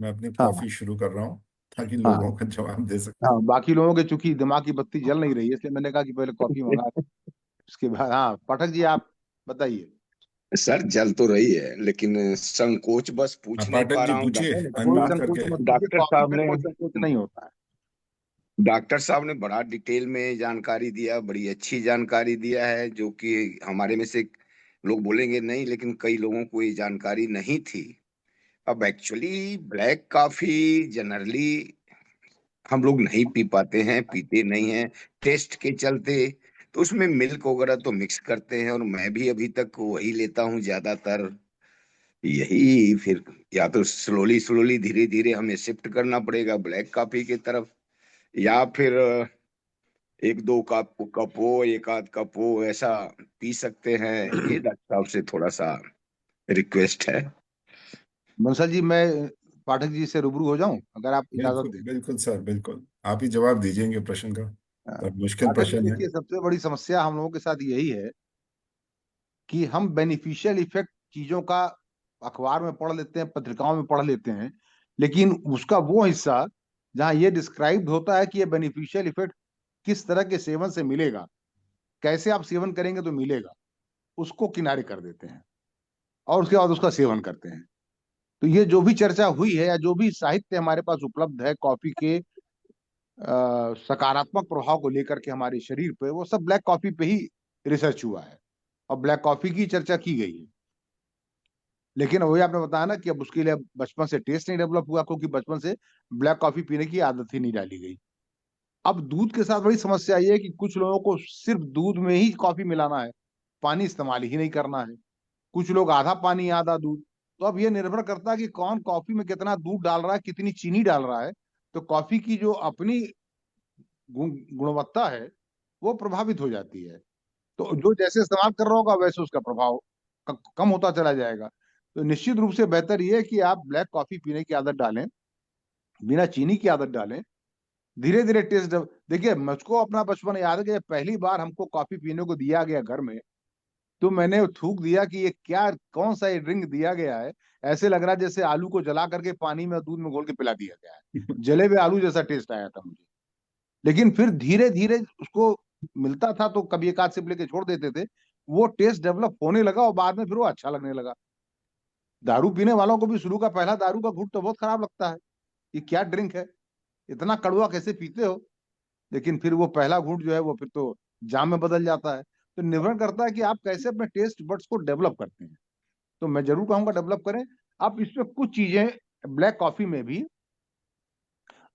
Speaker 1: मैं अपनी
Speaker 2: हाँ
Speaker 1: कॉफी शुरू कर रहा हूँ ताकि
Speaker 2: हाँ
Speaker 1: लोगों का जवाब दे सकूं।
Speaker 2: हाँ, बाकी लोगों के चूंकि दिमाग की बत्ती जल नहीं रही है, इसलिए मैंने कहा कि पहले कॉफी मंगा, उसके बाद। हाँ पाठक जी, आप बताइए।
Speaker 4: सर जल तो रही है लेकिन संकोच बस
Speaker 1: हाँ
Speaker 4: पूछ नहीं
Speaker 1: पाठक
Speaker 4: पा
Speaker 1: जी
Speaker 4: रहा हूँ।
Speaker 1: पूछिए,
Speaker 2: नहीं नहीं, कोई
Speaker 1: अनम्यूट
Speaker 2: संकोच
Speaker 1: करके।
Speaker 2: मत कीजिए,
Speaker 4: डॉक्टर
Speaker 2: कॉफी
Speaker 4: साहब
Speaker 2: में
Speaker 4: ने
Speaker 2: कोई संकोच नहीं होता है।
Speaker 4: डॉक्टर साहब ने बड़ा डिटेल में जानकारी दिया, बड़ी अच्छी जानकारी दिया है, जो कि हमारे में से लोग बोलेंगे नहीं, लेकिन कई लोगों को ये जानकारी नहीं थी। अब एक्चुअली ब्लैक कॉफी जनरली हम लोग नहीं पी पाते हैं, पीते नहीं हैं, टेस्ट के चलते। तो उसमें मिल्क वगैरह तो मिक्स करते हैं, और मैं भी अभी तक वही लेता हूँ ज्यादातर। यही फिर या तो स्लोली स्लोली धीरे धीरे हमें शिफ्ट करना पड़ेगा ब्लैक कॉफी की तरफ, या फिर एक दो कप हो, एक आध कप हो, ऐसा पी सकते हैं। ये डॉक्टर साहब से थोड़ा सा रिक्वेस्ट है।
Speaker 2: बंसल जी, मैं पाठक जी से रूबरू हो जाऊं अगर आप इजाजत
Speaker 1: बिल्कुल
Speaker 2: दें।
Speaker 1: बिल्कुल सर, बिल्कुल आप ही जवाब दीजिएंगे प्रश्न का,
Speaker 2: हाँ,
Speaker 1: तो मुश्किल
Speaker 2: पाठक जी
Speaker 1: प्रश्न है।
Speaker 2: देखिए, सबसे बड़ी समस्या हम लोगों के साथ यही है कि हम बेनिफिशियल इफेक्ट चीजों का अखबार में पढ़ लेते हैं, पत्रिकाओं में पढ़ लेते हैं, लेकिन उसका वो हिस्सा जहाँ ये डिस्क्राइब होता है कि ये बेनिफिशियल इफेक्ट किस तरह के सेवन से मिलेगा, कैसे आप सेवन करेंगे तो मिलेगा, उसको किनारे कर देते हैं और उसके बाद उसका सेवन करते हैं। तो ये जो भी चर्चा हुई है या जो भी साहित्य हमारे पास उपलब्ध है कॉफी के सकारात्मक प्रभाव को लेकर के हमारे शरीर पे, वो सब ब्लैक कॉफी पे ही रिसर्च हुआ है और ब्लैक कॉफी की चर्चा की गई है। लेकिन वही आपने बताया ना कि अब उसके लिए बचपन से टेस्ट नहीं डेवलप हुआ, क्योंकि बचपन से ब्लैक कॉफी पीने की आदत ही नहीं डाली गई। अब दूध के साथ बड़ी समस्या ये है कि कुछ लोगों को सिर्फ दूध में ही कॉफी मिलाना है, पानी इस्तेमाल ही नहीं करना है। कुछ लोग आधा पानी आधा दूध। तो अब ये निर्भर करता है कि कौन कॉफी में कितना दूध डाल रहा है, कितनी चीनी डाल रहा है। तो कॉफी की जो अपनी गुणवत्ता है वो प्रभावित हो जाती है। तो जो जैसे इस्तेमाल कर रहा होगा वैसे उसका प्रभाव कम होता चला जाएगा। तो निश्चित रूप से बेहतर ये है कि आप ब्लैक कॉफी पीने की आदत डालें, बिना चीनी की आदत डालें, धीरे धीरे टेस्ट। देखिए, मुझको अपना बचपन याद है कि जब पहली बार हमको कॉफी पीने को दिया गया घर में, तो मैंने थूक दिया कि ये क्या, कौन सा ये ड्रिंक दिया गया है। ऐसे लग रहा है जैसे आलू को जला करके पानी में दूध में घोल के पिला दिया गया है। जले हुए आलू जैसा टेस्ट आया था मुझे। लेकिन फिर धीरे धीरे उसको मिलता था तो कभी एक आध सिप लेके छोड़ देते थे, वो टेस्ट डेवलप होने लगा और बाद में फिर वो अच्छा लगने लगा। दारू पीने वालों को भी शुरू का पहला दारू का घूंट तो बहुत खराब लगता है, ये क्या ड्रिंक है, इतना कड़वा कैसे पीते हो। लेकिन फिर वो पहला घूंट जो है वो फिर तो जाम में बदल जाता है। तो निर्भर करता है कि आप कैसे अपने टेस्ट बड्स को डेवलप करते हैं। तो मैं जरूर कहूंगा डेवलप करें। अब इसमें कुछ चीजें ब्लैक कॉफी में भी,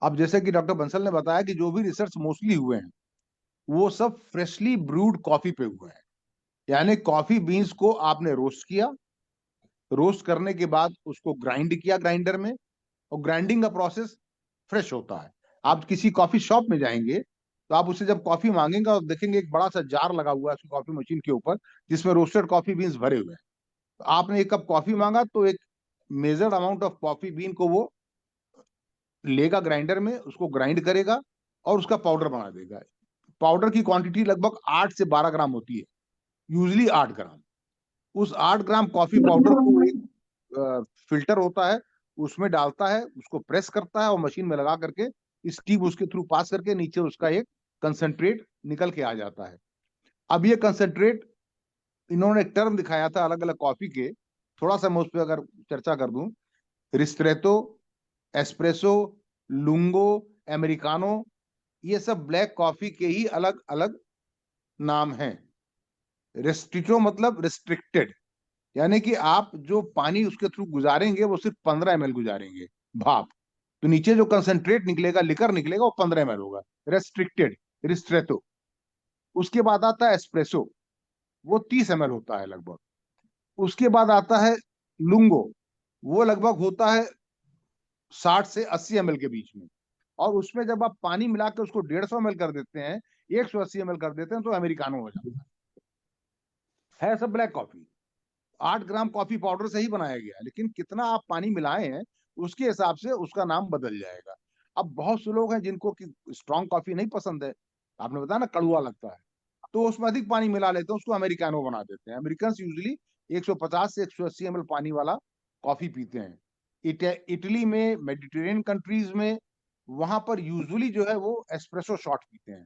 Speaker 2: अब जैसे कि डॉक्टर बंसल ने बताया कि जो भी रिसर्च मोस्टली हुए हैं वो सब फ्रेशली ब्रूड कॉफी पे हुए हैं। यानी कॉफी बीन्स को आपने रोस्ट किया, रोस्ट करने के बाद उसको ग्राइंड किया ग्राइंडर में, और ग्राइंडिंग का प्रोसेस फ्रेश होता है। आप किसी कॉफी शॉप में जाएंगे तो आप उससे जब कॉफी मांगेंगे और देखेंगे एक बड़ा सा जार लगा हुआ है उसकी कॉफी मशीन के ऊपर जिसमें रोस्टेड कॉफी बीन्स भरे हुए हैं। तो आपने एक कप कॉफी मांगा तो एक measured amount of coffee bean को वो लेगा ग्राइंडर में, उसको ग्राइंड करेगा और उसका पाउडर बना देगा। पाउडर की क्वांटिटी लगभग 8 से 12 ग्राम होती है, यूजली 8 ग्राम। उस 8 ग्राम कॉफी पाउडर को एक फिल्टर होता है उसमें डालता है, उसको प्रेस करता है और मशीन में लगा करके स्टीम उसके थ्रू पास करके नीचे उसका एक कंसंट्रेट निकल के आ जाता है। अब ये कंसंट्रेट, इन्होंने एक टर्म दिखाया था अलग अलग कॉफी के, थोड़ा सा मैं उस पर अगर चर्चा कर दूं। रिस्ट्रेटो, एस्प्रेसो, लुंगो, अमेरिकानो, ये सब ब्लैक कॉफी के ही अलग अलग नाम हैं। रेस्ट्रिटो मतलब रिस्ट्रिक्टेड, यानी कि आप जो पानी उसके थ्रू गुजारेंगे वो सिर्फ 15 ml गुजारेंगे भाप। तो नीचे जो कंसंट्रेट निकलेगा, लिकर निकलेगा, वो 15 ml होगा, रेस्ट्रिक्टेड, रिस्ट्रेटो। उसके बाद आता है एस्प्रेसो, वो 30 ml होता है लगभग। उसके बाद आता है लुंगो, वो लगभग होता है 60 से 80 ml के बीच में। और उसमें जब आप पानी मिला के उसको 150 ml कर देते हैं, 180 ml कर देते हैं, तो अमेरिकानो हो जाता है सब black coffee. 8 gram coffee powder से ही बनाया गया है, लेकिन कितना आप पानी मिलाए हैं उसके हिसाब से उसका नाम बदल जाएगा। अब बहुत से लोग हैं जिनको कि स्ट्रॉन्ग कॉफी नहीं पसंद है, आपने बताया ना कड़वा लगता है, तो उसमें अधिक पानी मिला लेते हैं, उसको अमेरिकानो बना देते हैं। अमेरिकन यूजली 150 से 180 ml पानी वाला कॉफी पीते हैं। इटली में, मेडिटेरेनियन कंट्रीज में, वहां पर यूजुअली जो है वो एस्प्रेसो शॉट पीते हैं।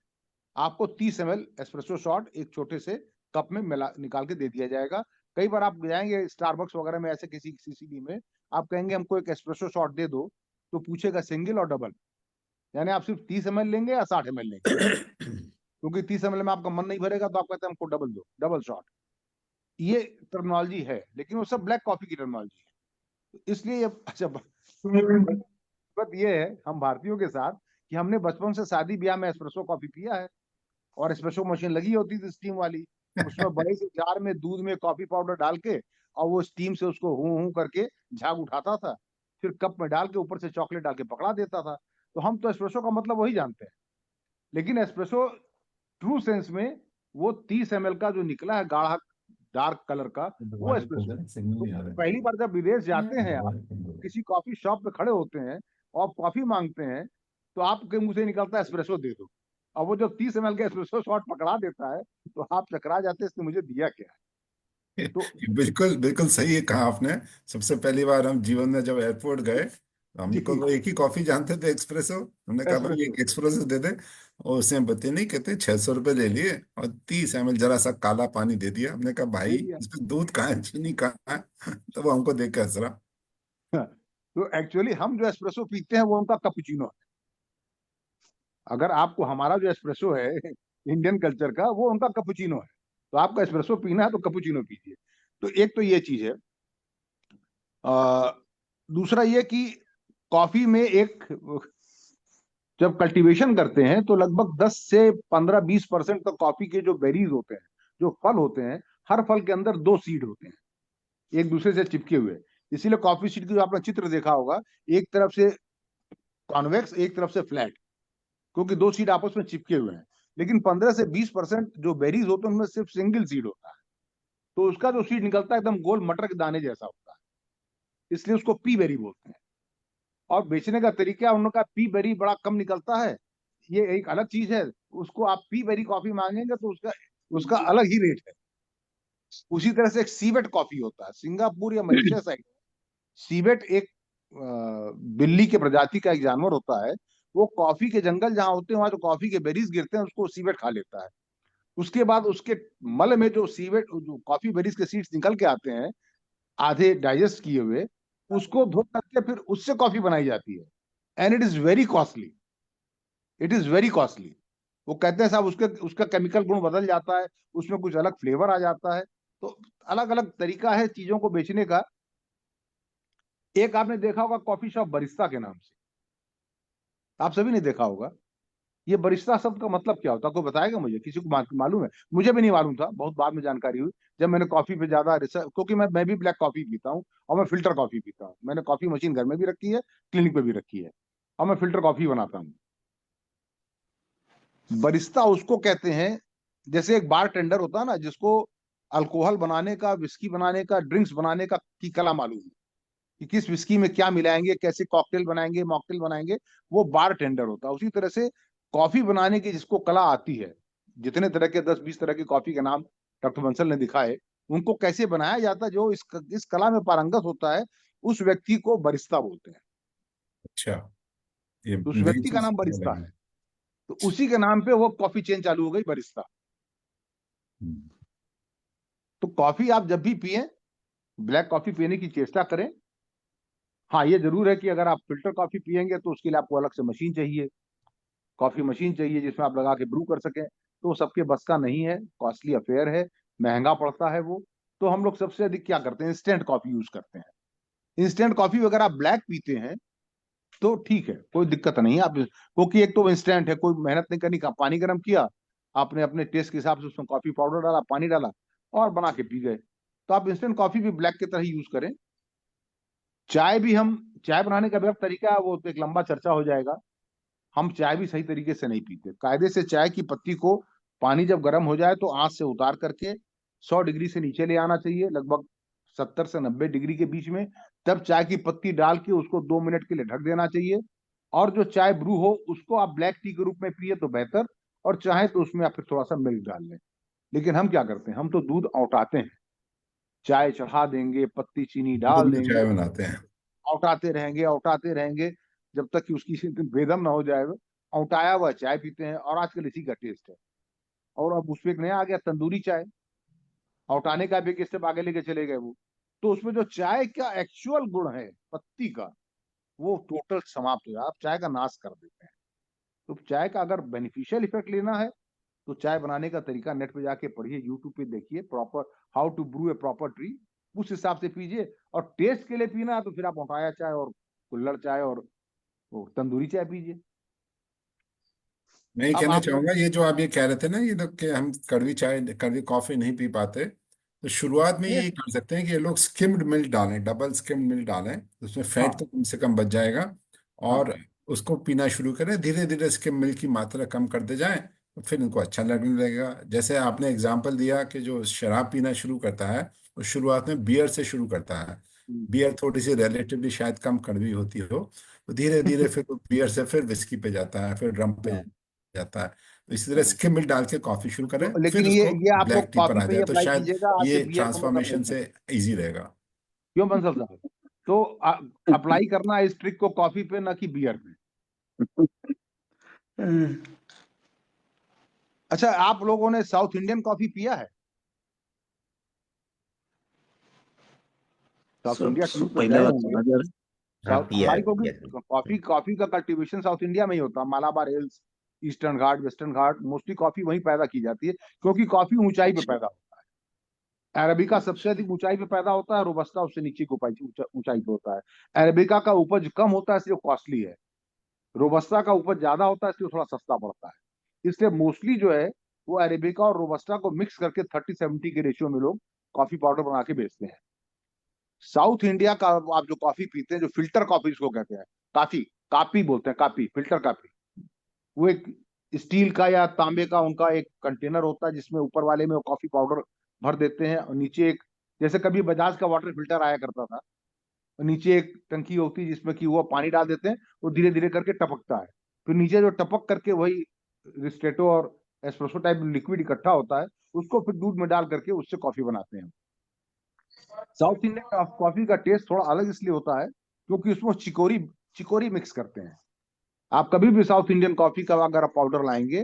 Speaker 2: आपको 30 ml एस्प्रेसो शॉट एक छोटे से कप में मिला निकाल के दे दिया जाएगा। कई बार आप जाएंगे स्टारबक्स वगैरह में, ऐसे किसी सीसीडी में, आप कहेंगे हमको एक एस्प्रेसो शॉट दे दो, तो पूछेगा सिंगल और डबल, यानी आप सिर्फ 30 ml लेंगे या 60 ml लेंगे। क्योंकि 30 ml में आपका मन नहीं भरेगा तो आप कहते हैं हमको डबल दो, डबल शॉट। ये टर्मिनोलॉजी है, लेकिन वो सब ब्लैक कॉफी की टर्मिनोलॉजी है। तो इसलिए ये अच्छा बात ये है हम भारतीयों के साथ कि हमने बचपन से शादी ब्याह में एस्प्रेसो कॉफी पिया है, और एस्प्रेसो मशीन लगी होती थी स्टीम वाली, उसमें बड़े से जार में दूध में कॉफी पाउडर डाल के और वो स्टीम से उसको हूं करके झाग उठाता था, फिर कप में डाल के ऊपर से चॉकलेट डाल के पकड़ा देता था। तो हम तो एस्प्रेसो का मतलब वही जानते हैं। लेकिन एस्प्रेसो ट्रू सेंस में वो 30 ml का जो निकला है गाढ़ा डार्क कलर का, वो एस्प्रेसो। तो पहली बार जब विदेश जाते हैं आप, किसी कॉफी शॉप पे खड़े होते हैं और कॉफी मांगते हैं, तो आपके मुंह से निकलता है एस्प्रेसो दे दो, और वो जब 30 ml का एस्प्रेसो शॉट पकड़ा देता है तो आप चकरा जाते हैं इसने मुझे दिया क्या है। तो
Speaker 1: बिल्कुल बिल्कुल सही है कहा आपने। सबसे पहली बार हम जीवन में जब एयरपोर्ट गए तो हमको
Speaker 2: जी,
Speaker 1: वो एक ही कॉफी जानते थे, एक्सप्रेसो। हमने कहा भाई
Speaker 2: एस्प्रेसो
Speaker 1: एक एक्सप्रेसो दे दे, और उसने बते नहीं कहते 600 रुपये ले लिए और 30 ml जरा सा काला पानी दे दिया। हमने कहा भाई
Speaker 2: दे दिया।
Speaker 1: इसमें दूध कहाँ है, चीनी कहाँ है? तो वो हमको देख के हंस रहा।
Speaker 2: तो एक्चुअली हम जो एस्प्रेसो पीते हैं वो उनका कैपुचिनो है। अगर आपको हमारा जो एस्प्रेसो है इंडियन कल्चर का, वो उनका कैपुचिनो है। तो आपका एस्प्रेसो पीना है तो कैपुचिनो पीजिए। तो एक तो ये चीज है। दूसरा ये कि कॉफी में एक, जब कल्टीवेशन करते हैं तो लगभग 10 से 15-20% तक कॉफी के जो बेरीज होते हैं, जो फल होते हैं, हर फल के अंदर 2 सीड होते हैं एक दूसरे से चिपके हुए। इसीलिए कॉफी सीड की जो आपने चित्र देखा होगा, एक तरफ से कॉन्वेक्स एक तरफ से फ्लैट, क्योंकि दो सीड आपस में चिपके हुए हैं। लेकिन 15 से 20% जो बेरीज होते हैं उनमें सिर्फ सिंगल सीड होता है, तो उसका जो सीड निकलता है एकदम गोल मटर के दाने जैसा होता है, इसलिए उसको पी बेरी बोलते हैं। और बेचने का तरीका उनका पी बेरी बड़ा कम निकलता है, ये एक अलग चीज है। उसको आप पी बेरी कॉफी मांगेंगे तो उसका उसका अलग ही रेट है। उसी तरह से एक सीवेट कॉफी होता है, सिंगापुर या मलेशिया साइड। सीवेट एक बिल्ली के प्रजाति का एक जानवर होता है। वो कॉफी के जंगल जहां होते हैं वहां जो कॉफी के बेरीज गिरते हैं उसको सीवेट खा लेता है। उसके बाद उसके मल में जो सीवेट जो कॉफी बेरीज के सीड्स निकल के आते हैं आधे डाइजेस्ट किए हुए, उसको धो करके फिर उससे कॉफी बनाई जाती है। And it is very costly, it is very costly. वो कहते हैं साहब उसके उसका केमिकल गुण बदल जाता है, उसमें कुछ अलग फ्लेवर आ जाता है। तो अलग अलग तरीका है चीजों को बेचने का। एक आपने देखा होगा कॉफी शॉप बरिस्ता के नाम से, आप सभी ने देखा होगा। ये बरिस्ता शब्द का मतलब क्या होता है, कोई बताएगा मुझे? किसी को मालूम है? मुझे भी नहीं मालूम था, बहुत बाद में जानकारी हुई जब मैंने कॉफी पे ज्यादा रिसर्च, क्योंकि मैं भी ब्लैक कॉफी पीता हूँ और मैं फिल्टर कॉफी पीता हूँ। मैंने कॉफी मशीन घर में भी रखी है, क्लिनिक पे भी रखी है, और मैं फिल्टर कॉफी बनाता हूँ। बरिस्ता उसको कहते हैं, जैसे एक बार टेंडर होता है ना जिसको अल्कोहल बनाने का, विस्की बनाने का, ड्रिंक्स बनाने का की कला मालूम है कि किस विस्की में क्या मिलाएंगे, कैसे कॉकटेल बनाएंगे, मॉकटेल बनाएंगे, वो बार टेंडर होता है। उसी तरह से कॉफी बनाने की जिसको कला आती है, जितने तरह के 10-20 तरह की कॉफी के नाम डॉक्टर बंसल ने दिखाए, उनको कैसे बनाया जाता है, जो इस कला में पारंगत होता है उस व्यक्ति को बरिस्ता बोलते हैं।
Speaker 1: अच्छा, ये
Speaker 2: तो उस
Speaker 1: नई
Speaker 2: व्यक्ति का
Speaker 1: चीज
Speaker 2: नाम
Speaker 1: सुनने
Speaker 2: बरिस्ता
Speaker 1: लगी।
Speaker 2: है। तो उसी के नाम पे वो कॉफी चेन चालू हो गई, बरिस्ता।
Speaker 1: हम्म।
Speaker 2: तो कॉफी आप जब भी पिए, ब्लैक कॉफी पीने की चेष्टा करें। हाँ, ये जरूर है कि अगर आप फिल्टर कॉफी पियेंगे तो उसके लिए आपको अलग से मशीन चाहिए, कॉफी मशीन चाहिए जिसमें आप लगा के ब्रू कर सकें। तो सबके बस का नहीं है, कॉस्टली अफेयर है, महंगा पड़ता है वो। तो हम लोग सबसे अधिक क्या करते हैं, इंस्टेंट कॉफी यूज करते हैं। इंस्टेंट कॉफी अगर आप ब्लैक पीते हैं तो ठीक है, कोई दिक्कत नहीं है। आप क्योंकि एक तो इंस्टेंट है, कोई मेहनत नहीं करनी, का पानी गर्म किया आपने, अपने टेस्ट के हिसाब से उसमें कॉफी पाउडर डाला, पानी डाला और बना के पी गए। तो आप इंस्टेंट कॉफी भी ब्लैक की तरह यूज करें। चाय भी, हम चाय बनाने का भी तरीका है, वो तो एक लंबा चर्चा हो जाएगा। हम चाय भी सही तरीके से नहीं पीते। कायदे से चाय की पत्ती को पानी जब गर्म हो जाए तो आंच से उतार करके 100 डिग्री से नीचे ले आना चाहिए, लगभग 70 से 90 डिग्री के बीच में। तब चाय की पत्ती डाल के उसको 2 मिनट के लिए ढक देना चाहिए। और जो चाय ब्रू हो उसको आप ब्लैक टी के रूप में पिए तो बेहतर, और चाहे तो उसमें आप फिर थोड़ा सा मिल्क डाल लें। लेकिन हम क्या करते हैं, हम तो दूध औटाते हैं, चाय चढ़ा देंगे, पत्ती चीनी
Speaker 1: दूध
Speaker 2: डाल
Speaker 1: में
Speaker 2: देंगे,
Speaker 1: चाय बनाते हैं।
Speaker 2: औटाते रहेंगे, औटाते रहेंगे जब तक कि उसकी बेदम ना हो जाए। औटाया हुआ चाय पीते हैं, और आजकल इसी का टेस्ट है। और अब उसमें एक नया आ गया, तंदूरी चाय। औटाने का भी एक स्टेप आगे लेके चले गए वो। तो उसमें जो चाय का एक्चुअल गुण है पत्ती का, वो टोटल समाप्त हो जाए, आप चाय का नाश कर देते हैं। तो चाय का अगर बेनिफिशियल इफेक्ट लेना है तो चाय बनाने का तरीका नेट पे जाके पढ़िए, यूट्यूब पे देखिए, proper how to brew a proper tree, उस हिसाब से पीजिए। और टेस्ट के लिए पीना है तो फिर आप औटाया चाय और कुल्हड़ चाय और वो तंदूरी चाय पीजिए।
Speaker 1: मैं ये
Speaker 2: अब
Speaker 1: कहना
Speaker 2: आप लोग,
Speaker 1: चाहूंगा, ये जो आप ये कह रहे थे ना, ये लोग कि हम कड़वी चाय कड़वी कॉफी नहीं पी पाते, तो शुरुआत में ये कर सकते हैं कि ये लोग स्किम्ड मिल्क डालें, डबल स्किम्ड मिल्क डालें, उसमें फैट
Speaker 2: हाँ
Speaker 1: तो कम से कम बच जाएगा। और
Speaker 2: हाँ
Speaker 1: उसको पीना शुरू करें, धीरे धीरे स्किम मिल्क की मात्रा कम करते जाएं, तो फिर इनको अच्छा लगने लगेगा। जैसे आपने एग्जाम्पल दिया कि जो शराब पीना शुरू करता है वो शुरुआत में बियर से शुरू करता है। बियर थोड़ी सी रिलेटिवली शायद कम कड़वी होती हो, तो धीरे धीरे फिर वो बियर से फिर विस्की पे जाता है, फिर रम पे
Speaker 2: हाँ
Speaker 1: जाता है। तो इसी तरह
Speaker 2: हाँ।
Speaker 1: स्किम मिल्क डाल के कॉफी शुरू करें,
Speaker 2: तो
Speaker 1: फिर
Speaker 2: लेकिन
Speaker 1: उसको
Speaker 2: ये आप लोग
Speaker 1: ब्लैक टी पर
Speaker 2: कॉफी
Speaker 1: आ
Speaker 2: पे ही
Speaker 1: जाए, तो
Speaker 2: अप्लाई
Speaker 1: शायद
Speaker 2: कीजिएगा, आके
Speaker 1: ये
Speaker 2: बियर को मत अप्लाई
Speaker 1: ट्रांसफॉर्मेशन से
Speaker 2: कीजिए।
Speaker 1: इजी रहेगा।
Speaker 2: क्यों बंसल साहब? तो अप्लाई करना है इस ट्रिक को कॉफी पे, ना कि बियर पे। अच्छा, आप लोगों ने साउथ इंडियन कॉफी पिया है? साउथ इंडिया टूर पे
Speaker 5: पहले
Speaker 2: गए
Speaker 5: बात
Speaker 2: होंगे।
Speaker 5: अगर हाँ
Speaker 2: साउथ
Speaker 5: पिया है
Speaker 2: हमारी
Speaker 5: पिया
Speaker 2: क्योंकि कॉफी कॉफी का कल्टीवेशन साउथ इंडिया में ही होता है, मालाबार हिल्स, ईस्टर्न घाट, वेस्टर्न घाट, मोस्टली कॉफी वहीं पैदा की जाती है, क्योंकि कॉफी ऊंचाई पे पैदा होता है। अरेबिका सबसे अधिक ऊंचाई पे पैदा होता है, रोबस्टा उससे नीचे की ऊंचाई पे होता है। अरेबिका का उपज कम होता है इसलिए कॉस्टली है, रोबस्टा का उपज ज्यादा होता है इसलिए थोड़ा सस्ता पड़ता है। इसलिए मोस्टली जो है वो अरेबिका और रोबस्टा को मिक्स करके 30-70 के रेशियो में लोग कॉफी पाउडर बना के बेचते हैं। साउथ इंडिया का आप जो कॉफी पीते हैं, जो फिल्टर कॉफी जिसको कहते हैं, काफी कापी बोलते हैं, कापी फिल्टर कापी, वो एक स्टील का या तांबे का उनका एक कंटेनर होता है, जिसमें ऊपर वाले में वो कॉफी पाउडर भर देते हैं, और नीचे एक, जैसे कभी बजाज का वाटर फिल्टर आया करता था, और नीचे एक टंकी होती है जिसमें कि वो पानी डाल देते हैं, वो धीरे धीरे करके टपकता है, फिर नीचे जो टपक करके वही रिस्टेटो और एस्प्रेसो टाइप लिक्विड इकट्ठा होता है, उसको फिर दूध में डाल करके उससे कॉफी बनाते हैं। साउथ इंडियन कॉफी का टेस्ट थोड़ा अलग इसलिए होता है क्योंकि उसमें चिकोरी चिकोरी मिक्स करते हैं। आप कभी भी साउथ इंडियन कॉफी का अगर आप पाउडर लाएंगे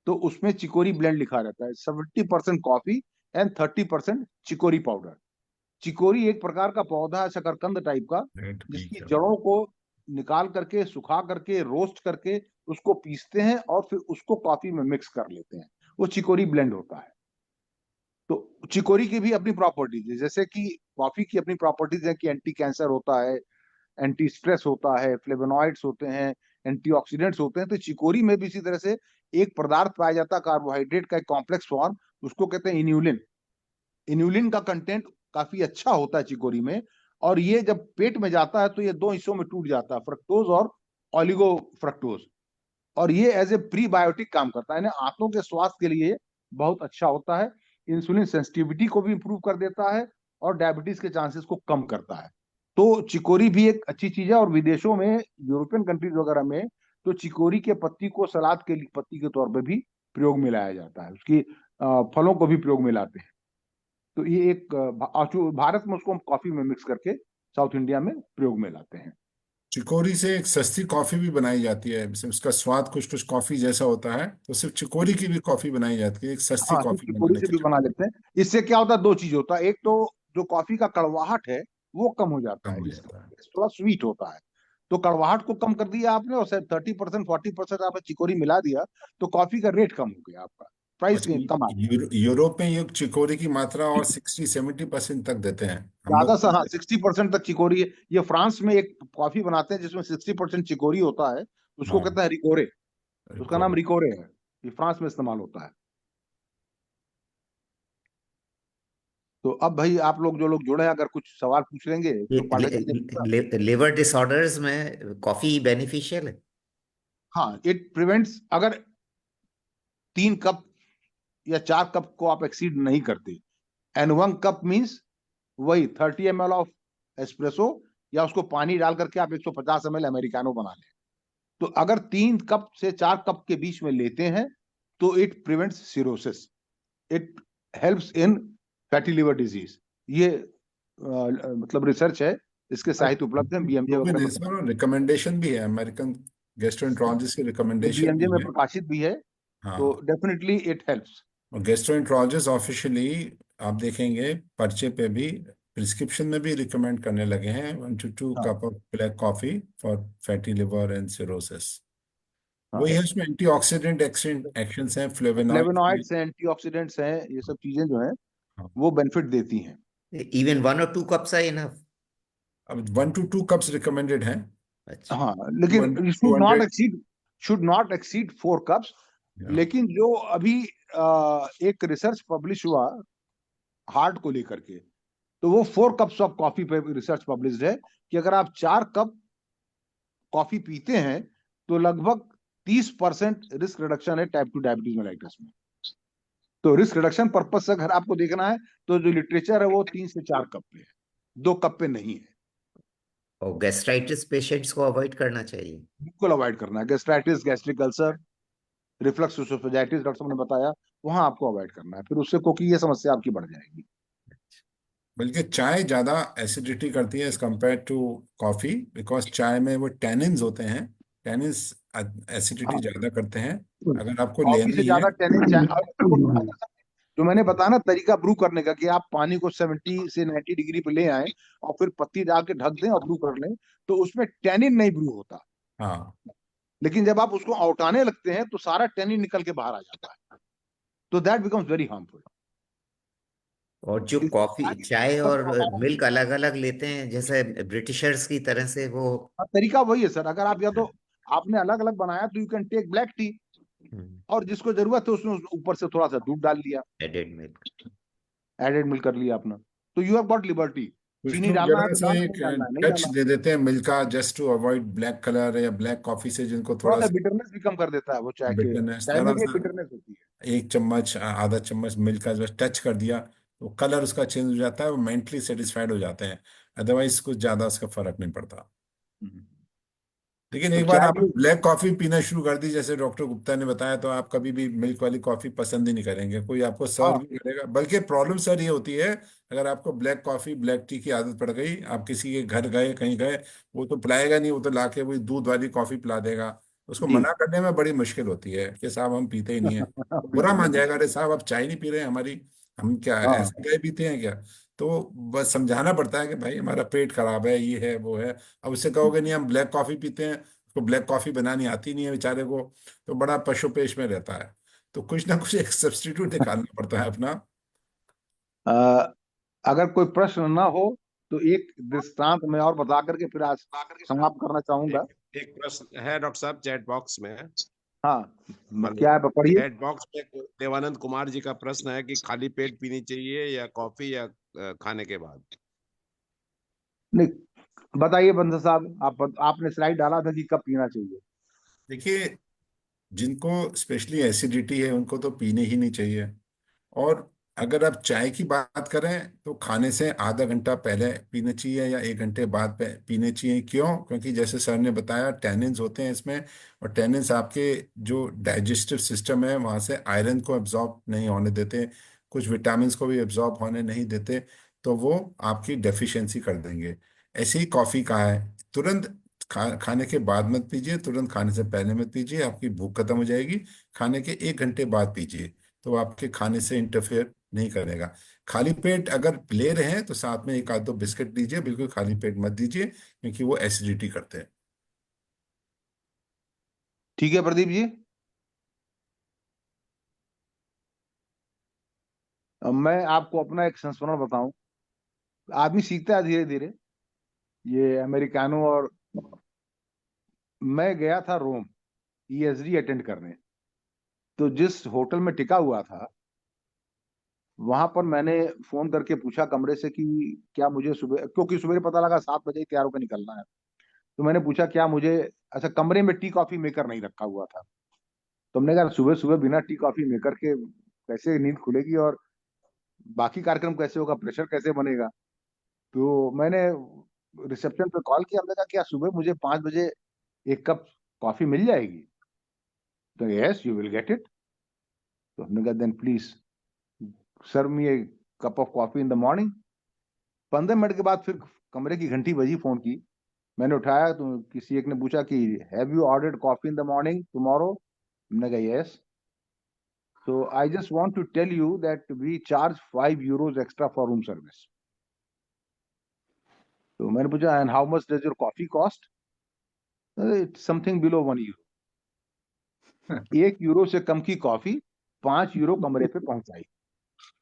Speaker 2: तो उसमें चिकोरी ब्लेंड लिखा रहता है, 70% coffee and 30% chicory powder. Chicory एक प्रकार का पौधा है शकरकंद टाइप का,
Speaker 1: रेड
Speaker 2: जिसकी
Speaker 1: पीक है।
Speaker 2: जड़ों को निकाल करके, सुखा करके, रोस्ट करके उसको पीसते हैं और फिर उसको कॉफी में मिक्स कर लेते हैं, वो चिकोरी ब्लेंड होता है। तो चिकोरी की भी अपनी प्रॉपर्टीज है, जैसे कि कॉफी की अपनी प्रॉपर्टीज है कि एंटी कैंसर होता है, एंटी स्ट्रेस होता है, फ्लेवोनॉइड्स होते हैं, एंटीऑक्सीडेंट्स होते हैं। तो चिकोरी में भी इसी तरह से एक पदार्थ पाया जाता है, कार्बोहाइड्रेट का एक कॉम्प्लेक्स फॉर्म, उसको कहते हैं इन्यूलिन। इन्यूलिन का कंटेंट काफी अच्छा होता है चिकोरी में, और ये जब पेट में जाता है तो ये दो हिस्सों में टूट जाता है, फ्रक्टोज और ऑलिगो फ्रक्टोज, और ये एज ए प्रीबायोटिक काम करता है, यानी आंतों के स्वास्थ्य के लिए बहुत अच्छा होता है। इंसुलिन सेंसिटिविटी को भी इंप्रूव कर देता है और डायबिटीज के चांसेस को कम करता है। तो चिकोरी भी एक अच्छी चीज है, और विदेशों में, यूरोपियन कंट्रीज वगैरह में तो चिकोरी के पत्ती को सलाद के पत्ती के तौर पर भी प्रयोग में लाया जाता है, उसकी फलों को भी प्रयोग में लाते हैं। तो ये एक भारत में उसको हम कॉफी में मिक्स करके साउथ इंडिया में प्रयोग में लाते हैं।
Speaker 1: चिकोरी से एक सस्ती कॉफी भी बनाई जाती है, उसका स्वाद कुछ कुछ कॉफी जैसा होता है, तो सिर्फ चिकोरी की भी कॉफी बनाई जाती है एक सस्ती
Speaker 2: हाँ, तो
Speaker 1: कॉफी
Speaker 2: चिकोरी
Speaker 1: बनाने
Speaker 2: से
Speaker 1: के
Speaker 2: भी
Speaker 1: लिए।
Speaker 2: बना लेते हैं। इससे क्या होता है, दो चीज होता है, एक तो जो कॉफी का कड़वाहट है वो कम हो जाता
Speaker 1: कम
Speaker 2: है,
Speaker 1: हो
Speaker 2: इसका
Speaker 1: जाता है।
Speaker 2: टेस्ट थोड़ा स्वीट होता है। तो कड़वाहट को कम कर दिया आपने, और शायद 30% 40% आपने चिकोरी मिला दिया, तो कॉफी का रेट कम हो गया, आपका प्राइस
Speaker 1: अच्छा,
Speaker 2: कम आ गया।
Speaker 1: यूरोप में ये चिकोरी की मात्रा और 60-70% तक देते हैं। हम
Speaker 2: ज्यादा
Speaker 1: लोग
Speaker 2: सा, हाँ, 60% तक चिकोरी है। ये फ्रांस में एक कॉफी बनाते हैं जिसमें 60% चिकोरी होता है, उसको
Speaker 1: हाँ,
Speaker 2: कहते हैं रिकोरे, उसका नाम
Speaker 1: कोरे।
Speaker 2: रिकोरे है, ये फ्रांस में इस्तेमाल होता है। तो अब भाई आप लोग जो लोग जुड़े हैं, अगर कुछ सवाल पूछ लेंगे तो पढ़ लेंगे।
Speaker 5: लिवर डिसऑर्डर्स में कॉफी बेनिफिशियल है?
Speaker 2: हाँ, इट प्रिवेंट्स, अगर 3 कप या 4 कप को आप एक्सीड नहीं करते, एंड 1 कप मीन्स वही 30 ml ऑफ एस्प्रेसो, या उसको पानी डाल करके आप 150 ml अमेरिकानो बना लें, तो अगर 3 कप से 4 कप के बीच में लेते हैं तो it prevents cirrhosis, it helps in fatty liver disease. ये मतलब रिसर्च है, इसके साहित्य उपलब्ध है, बीएमजे
Speaker 1: तो
Speaker 2: वगैरह में,
Speaker 1: इसमें रिकमेंडेशन भी है, अमेरिकन गैस्ट्रोएंटरोलॉजिस्ट की रिकमेंडेशन
Speaker 2: बीएमजे
Speaker 1: भी
Speaker 2: में
Speaker 1: है।
Speaker 2: प्रकाशित भी है, तो
Speaker 1: हाँ,
Speaker 2: डेफिनेटली इट हेल्प्स।
Speaker 1: और गैस्ट्रोएंटरोलॉजिस्ट ऑफिशियली आप देखेंगे पर्चे पे भी, प्रिस्क्रिप्शन में भी रिकमेंड करने लगे हैं 1 to 2
Speaker 2: हाँ,
Speaker 1: cup of black coffee for fatty liver and cirrhosis.
Speaker 2: हाँ,
Speaker 1: वही है, उसमें एंटीऑक्सीडेंट एक्शंस हैं, फ्लेवोनॉइड्स हैं।
Speaker 2: फ्लेवोनॉइड्स हैं, एंटीऑक्सीडेंट्स हैं, ये सब चीजें जो हैं
Speaker 1: हाँ,
Speaker 2: वो बेनिफिट देती हैं।
Speaker 5: Even 1 or 2 cups are enough?
Speaker 1: अब 1 to 2 कप्स रिकमेंडेड हैं।
Speaker 5: अच्छा।
Speaker 2: हाँ,
Speaker 1: टू
Speaker 2: लेकिन
Speaker 1: hundred two
Speaker 2: should not
Speaker 1: hundred
Speaker 2: exceed, should not exceed 4 cups. लेकिन जो अभी एक रिसर्च पब्लिश हुआ हार्ट को लेकर के, तो वो 4 कप्स ऑफ कॉफी पे रिसर्च पब्लिश है कि अगर आप 4 कप कॉफी पीते हैं तो लगभग 30% रिस्क रिडक्शन है टाइप 2 डायबिटीज मेलाइटस में। तो रिस्क रिडक्शन पर्पज से अगर आपको देखना है तो जो लिटरेचर है वो 3 से 4 कप पे है, 2 कप पे नहीं है।
Speaker 5: और गैस्ट्राइटिस पेशेंट्स को अवॉइड करना चाहिए?
Speaker 2: बिल्कुल अवॉइड करना है, gastritis, gastric ulcer, reflux oesophagitis doctor साहब ने बताया, वहां आपको अवॉइड करना है, फिर उससे क्योंकि ये समस्या आपकी बढ़ जाएगी।
Speaker 1: बल्कि चाय ज्यादा एसिडिटी करती है as compare to coffee, because चाय में वो टैनिन्स होते हैं, टैनिन्स एसिडिटी
Speaker 2: हाँ,
Speaker 1: ज्यादा करते हैं। अगर आपको
Speaker 2: कॉफी से
Speaker 1: लेनी है,
Speaker 2: ज्यादा टैनिन जो मैंने बताया ना तरीका ब्रू करने का, कि आप पानी को 70 से 90 डिग्री पे ले आए और फिर पत्ती डाल के ढक दें और ब्रू कर लें, तो उसमें टैनिन नहीं ब्रू होता।
Speaker 1: हाँ,
Speaker 2: लेकिन जब आप उसको औटाने लगते हैं तो सारा टैनिन निकल के बाहर आ जाता है, तो दैट बिकम्स वेरी हार्मफुल।
Speaker 5: और जो कॉफी चाय और मिल्क अलग अलग लेते हैं जैसे ब्रिटिशर्स की तरह से, वो
Speaker 2: तरीका वही है सर, अगर आप या तो आपने अलग अलग बनाया तो you can take black tea, और जिसको जरूरत है उसमें ऊपर से थोड़ा सा दूध डाल लिया,
Speaker 5: एडेड मिल्क?
Speaker 2: एडेड मिल्क कर लिया अपना, तो यू हैव गॉट लिबर्टी।
Speaker 1: कुछ
Speaker 2: चीनी
Speaker 1: लोग
Speaker 2: डालना है
Speaker 1: जरा
Speaker 2: तो
Speaker 1: सा
Speaker 2: डालो,
Speaker 1: एक
Speaker 2: नहीं डालना है नहीं
Speaker 1: टच
Speaker 2: डालना।
Speaker 1: दे देते हैं मिल्क का, just to avoid black colour या ब्लैक कॉफी से जिनको
Speaker 2: थोड़ा
Speaker 1: थोड़ा
Speaker 2: सा
Speaker 1: सा
Speaker 2: बिटरनेस भी कम कर देता है वो चाय के,
Speaker 1: बिटरनेस,
Speaker 2: चाय में
Speaker 1: जरा
Speaker 2: भी
Speaker 1: सा
Speaker 2: बिटरनेस होती है।
Speaker 1: एक चम्मच आधा चम्मच मिल्क का जब टच कर दिया तो कलर उसका चेंज हो जाता है, वो मेंटली सेटिस्फाइड हो जाते हैं। अदरवाइज कुछ ज्यादा उसका फर्क नहीं पड़ता।
Speaker 2: हम्म।
Speaker 1: लेकिन
Speaker 2: तो
Speaker 1: एक बार
Speaker 2: चाय
Speaker 1: आप
Speaker 2: भी।
Speaker 1: ब्लैक कॉफी पीना शुरू कर दी जैसे डॉक्टर गुप्ता ने बताया, तो आप कभी भी मिल्क वाली कॉफी पसंद ही नहीं करेंगे, कोई आपको सर्व
Speaker 2: हाँ।
Speaker 1: नहीं करेगा। बल्कि प्रॉब्लम सर ये होती है, अगर आपको ब्लैक कॉफी ब्लैक टी की आदत पड़ गई, आप किसी के घर गए कहीं गए, वो तो पिलाएगा नहीं, वो तो लाके वही दूध वाली कॉफी पिला देगा। उसको
Speaker 2: जी।
Speaker 1: मना करने में बड़ी मुश्किल होती है कि साहब हम पीते ही नहीं है। वो बुरा मान जाएगा, अरे साहब आप चाय नहीं पी रहे हैं हमारी, हम क्या
Speaker 2: हाँ।
Speaker 1: ऐसे चाय पीते हैं क्या? तो बस समझाना पड़ता है कि भाई हमारा पेट खराब है, ये है वो है। अब उससे कहोगे नहीं हम ब्लैक कॉफी पीते हैं, तो ब्लैक कॉफी बनानी आती नहीं है बेचारे को, तो बड़ा पशुपेश में रहता है। तो कुछ ना कुछ एक सब्स्टिट्यूट निकालना पड़ता है अपना।
Speaker 2: अ, अगर कोई प्रश्न ना हो तो एक दृष्टांत मैं और बता करके फिर आज समाप्त करना चाहूंगा।
Speaker 3: एक एक प्रश्न है डॉक्टर साहब चैट बॉक्स में।
Speaker 2: हाँ,
Speaker 3: हेलो।
Speaker 2: क्या है पढ़िए।
Speaker 3: चैट बॉक्स में देवानंद कुमार जी का प्रश्न है कि खाली पेट पीनी चाहिए या कॉफी या खाने के बाद।
Speaker 2: नहीं, बताइए बंदर साहब, आपने स्लाइड डाला था कि कब पीना चाहिए।
Speaker 1: देखिए, जिनको स्पेशली एसिडिटी है उनको तो पीने ही नहीं चाहिए। और अगर आप चाय की बात करें तो खाने से आधा घंटा पहले पीना चाहिए या एक घंटे बाद पीने चाहिए। क्यों? क्योंकि जैसे सर ने बताया टैनिन्स होते हैं इसमें, और टैनिन्स आपके जो डाइजेस्टिव सिस्टम है वहाँ से आयरन को एब्जॉर्ब नहीं होने देते, कुछ विटामिन्स को भी एब्जॉर्ब होने नहीं देते, तो वो आपकी डेफिशिएंसी कर देंगे। ऐसे ही कॉफ़ी का है, तुरंत खाने के बाद मत पीजिए, तुरंत खाने से पहले मत पीजिए, आपकी भूख खत्म हो जाएगी। खाने के एक घंटे बाद पीजिए, तो आपके खाने से इंटरफेयर नहीं करेगा। खाली पेट अगर ले रहे हैं तो साथ में एक आध दो बिस्किट दीजिए, बिल्कुल खाली पेट मत दीजिए, क्योंकि वो एसिडिटी करते हैं।
Speaker 2: ठीक है प्रदीप जी। अब मैं आपको अपना एक संस्मरण बताऊं। आदमी सीखता है धीरे धीरे, ये अमेरिकानो। और मैं गया था रोम ईएसडी अटेंड करने। तो जिस होटल में टिका हुआ था वहां पर मैंने फोन करके पूछा कमरे से कि क्या मुझे सुबह, क्योंकि सुबह पता लगा 7 बजे ही तैयार होकर निकलना है। तो मैंने पूछा क्या मुझे, अच्छा कमरे में टी कॉफी मेकर नहीं रखा हुआ था। तो हमने कहा सुबह सुबह बिना टी कॉफी मेकर के कैसे नींद खुलेगी और बाकी कार्यक्रम कैसे होगा, प्रेशर कैसे बनेगा। तो मैंने रिसेप्शन पे कॉल किया, हमने कहा क्या सुबह मुझे 5 बजे एक कप कॉफी मिल जाएगी। तो yes you will get it. तो हमने कहा then please serve me a cup of coffee in the morning. 15 minute के बाद फिर कमरे की घंटी बजी फोन की। मैंने उठाया तो किसी एक ने पूछा कि have you ordered coffee in the morning tomorrow. हमने कहा yes. So I just want to tell you that we charge €5 extra for room service. तो मैंने पूछा and how much does your coffee cost? It's something below €1। €1 से कम की coffee €5 कमरे पे पहुंचाई।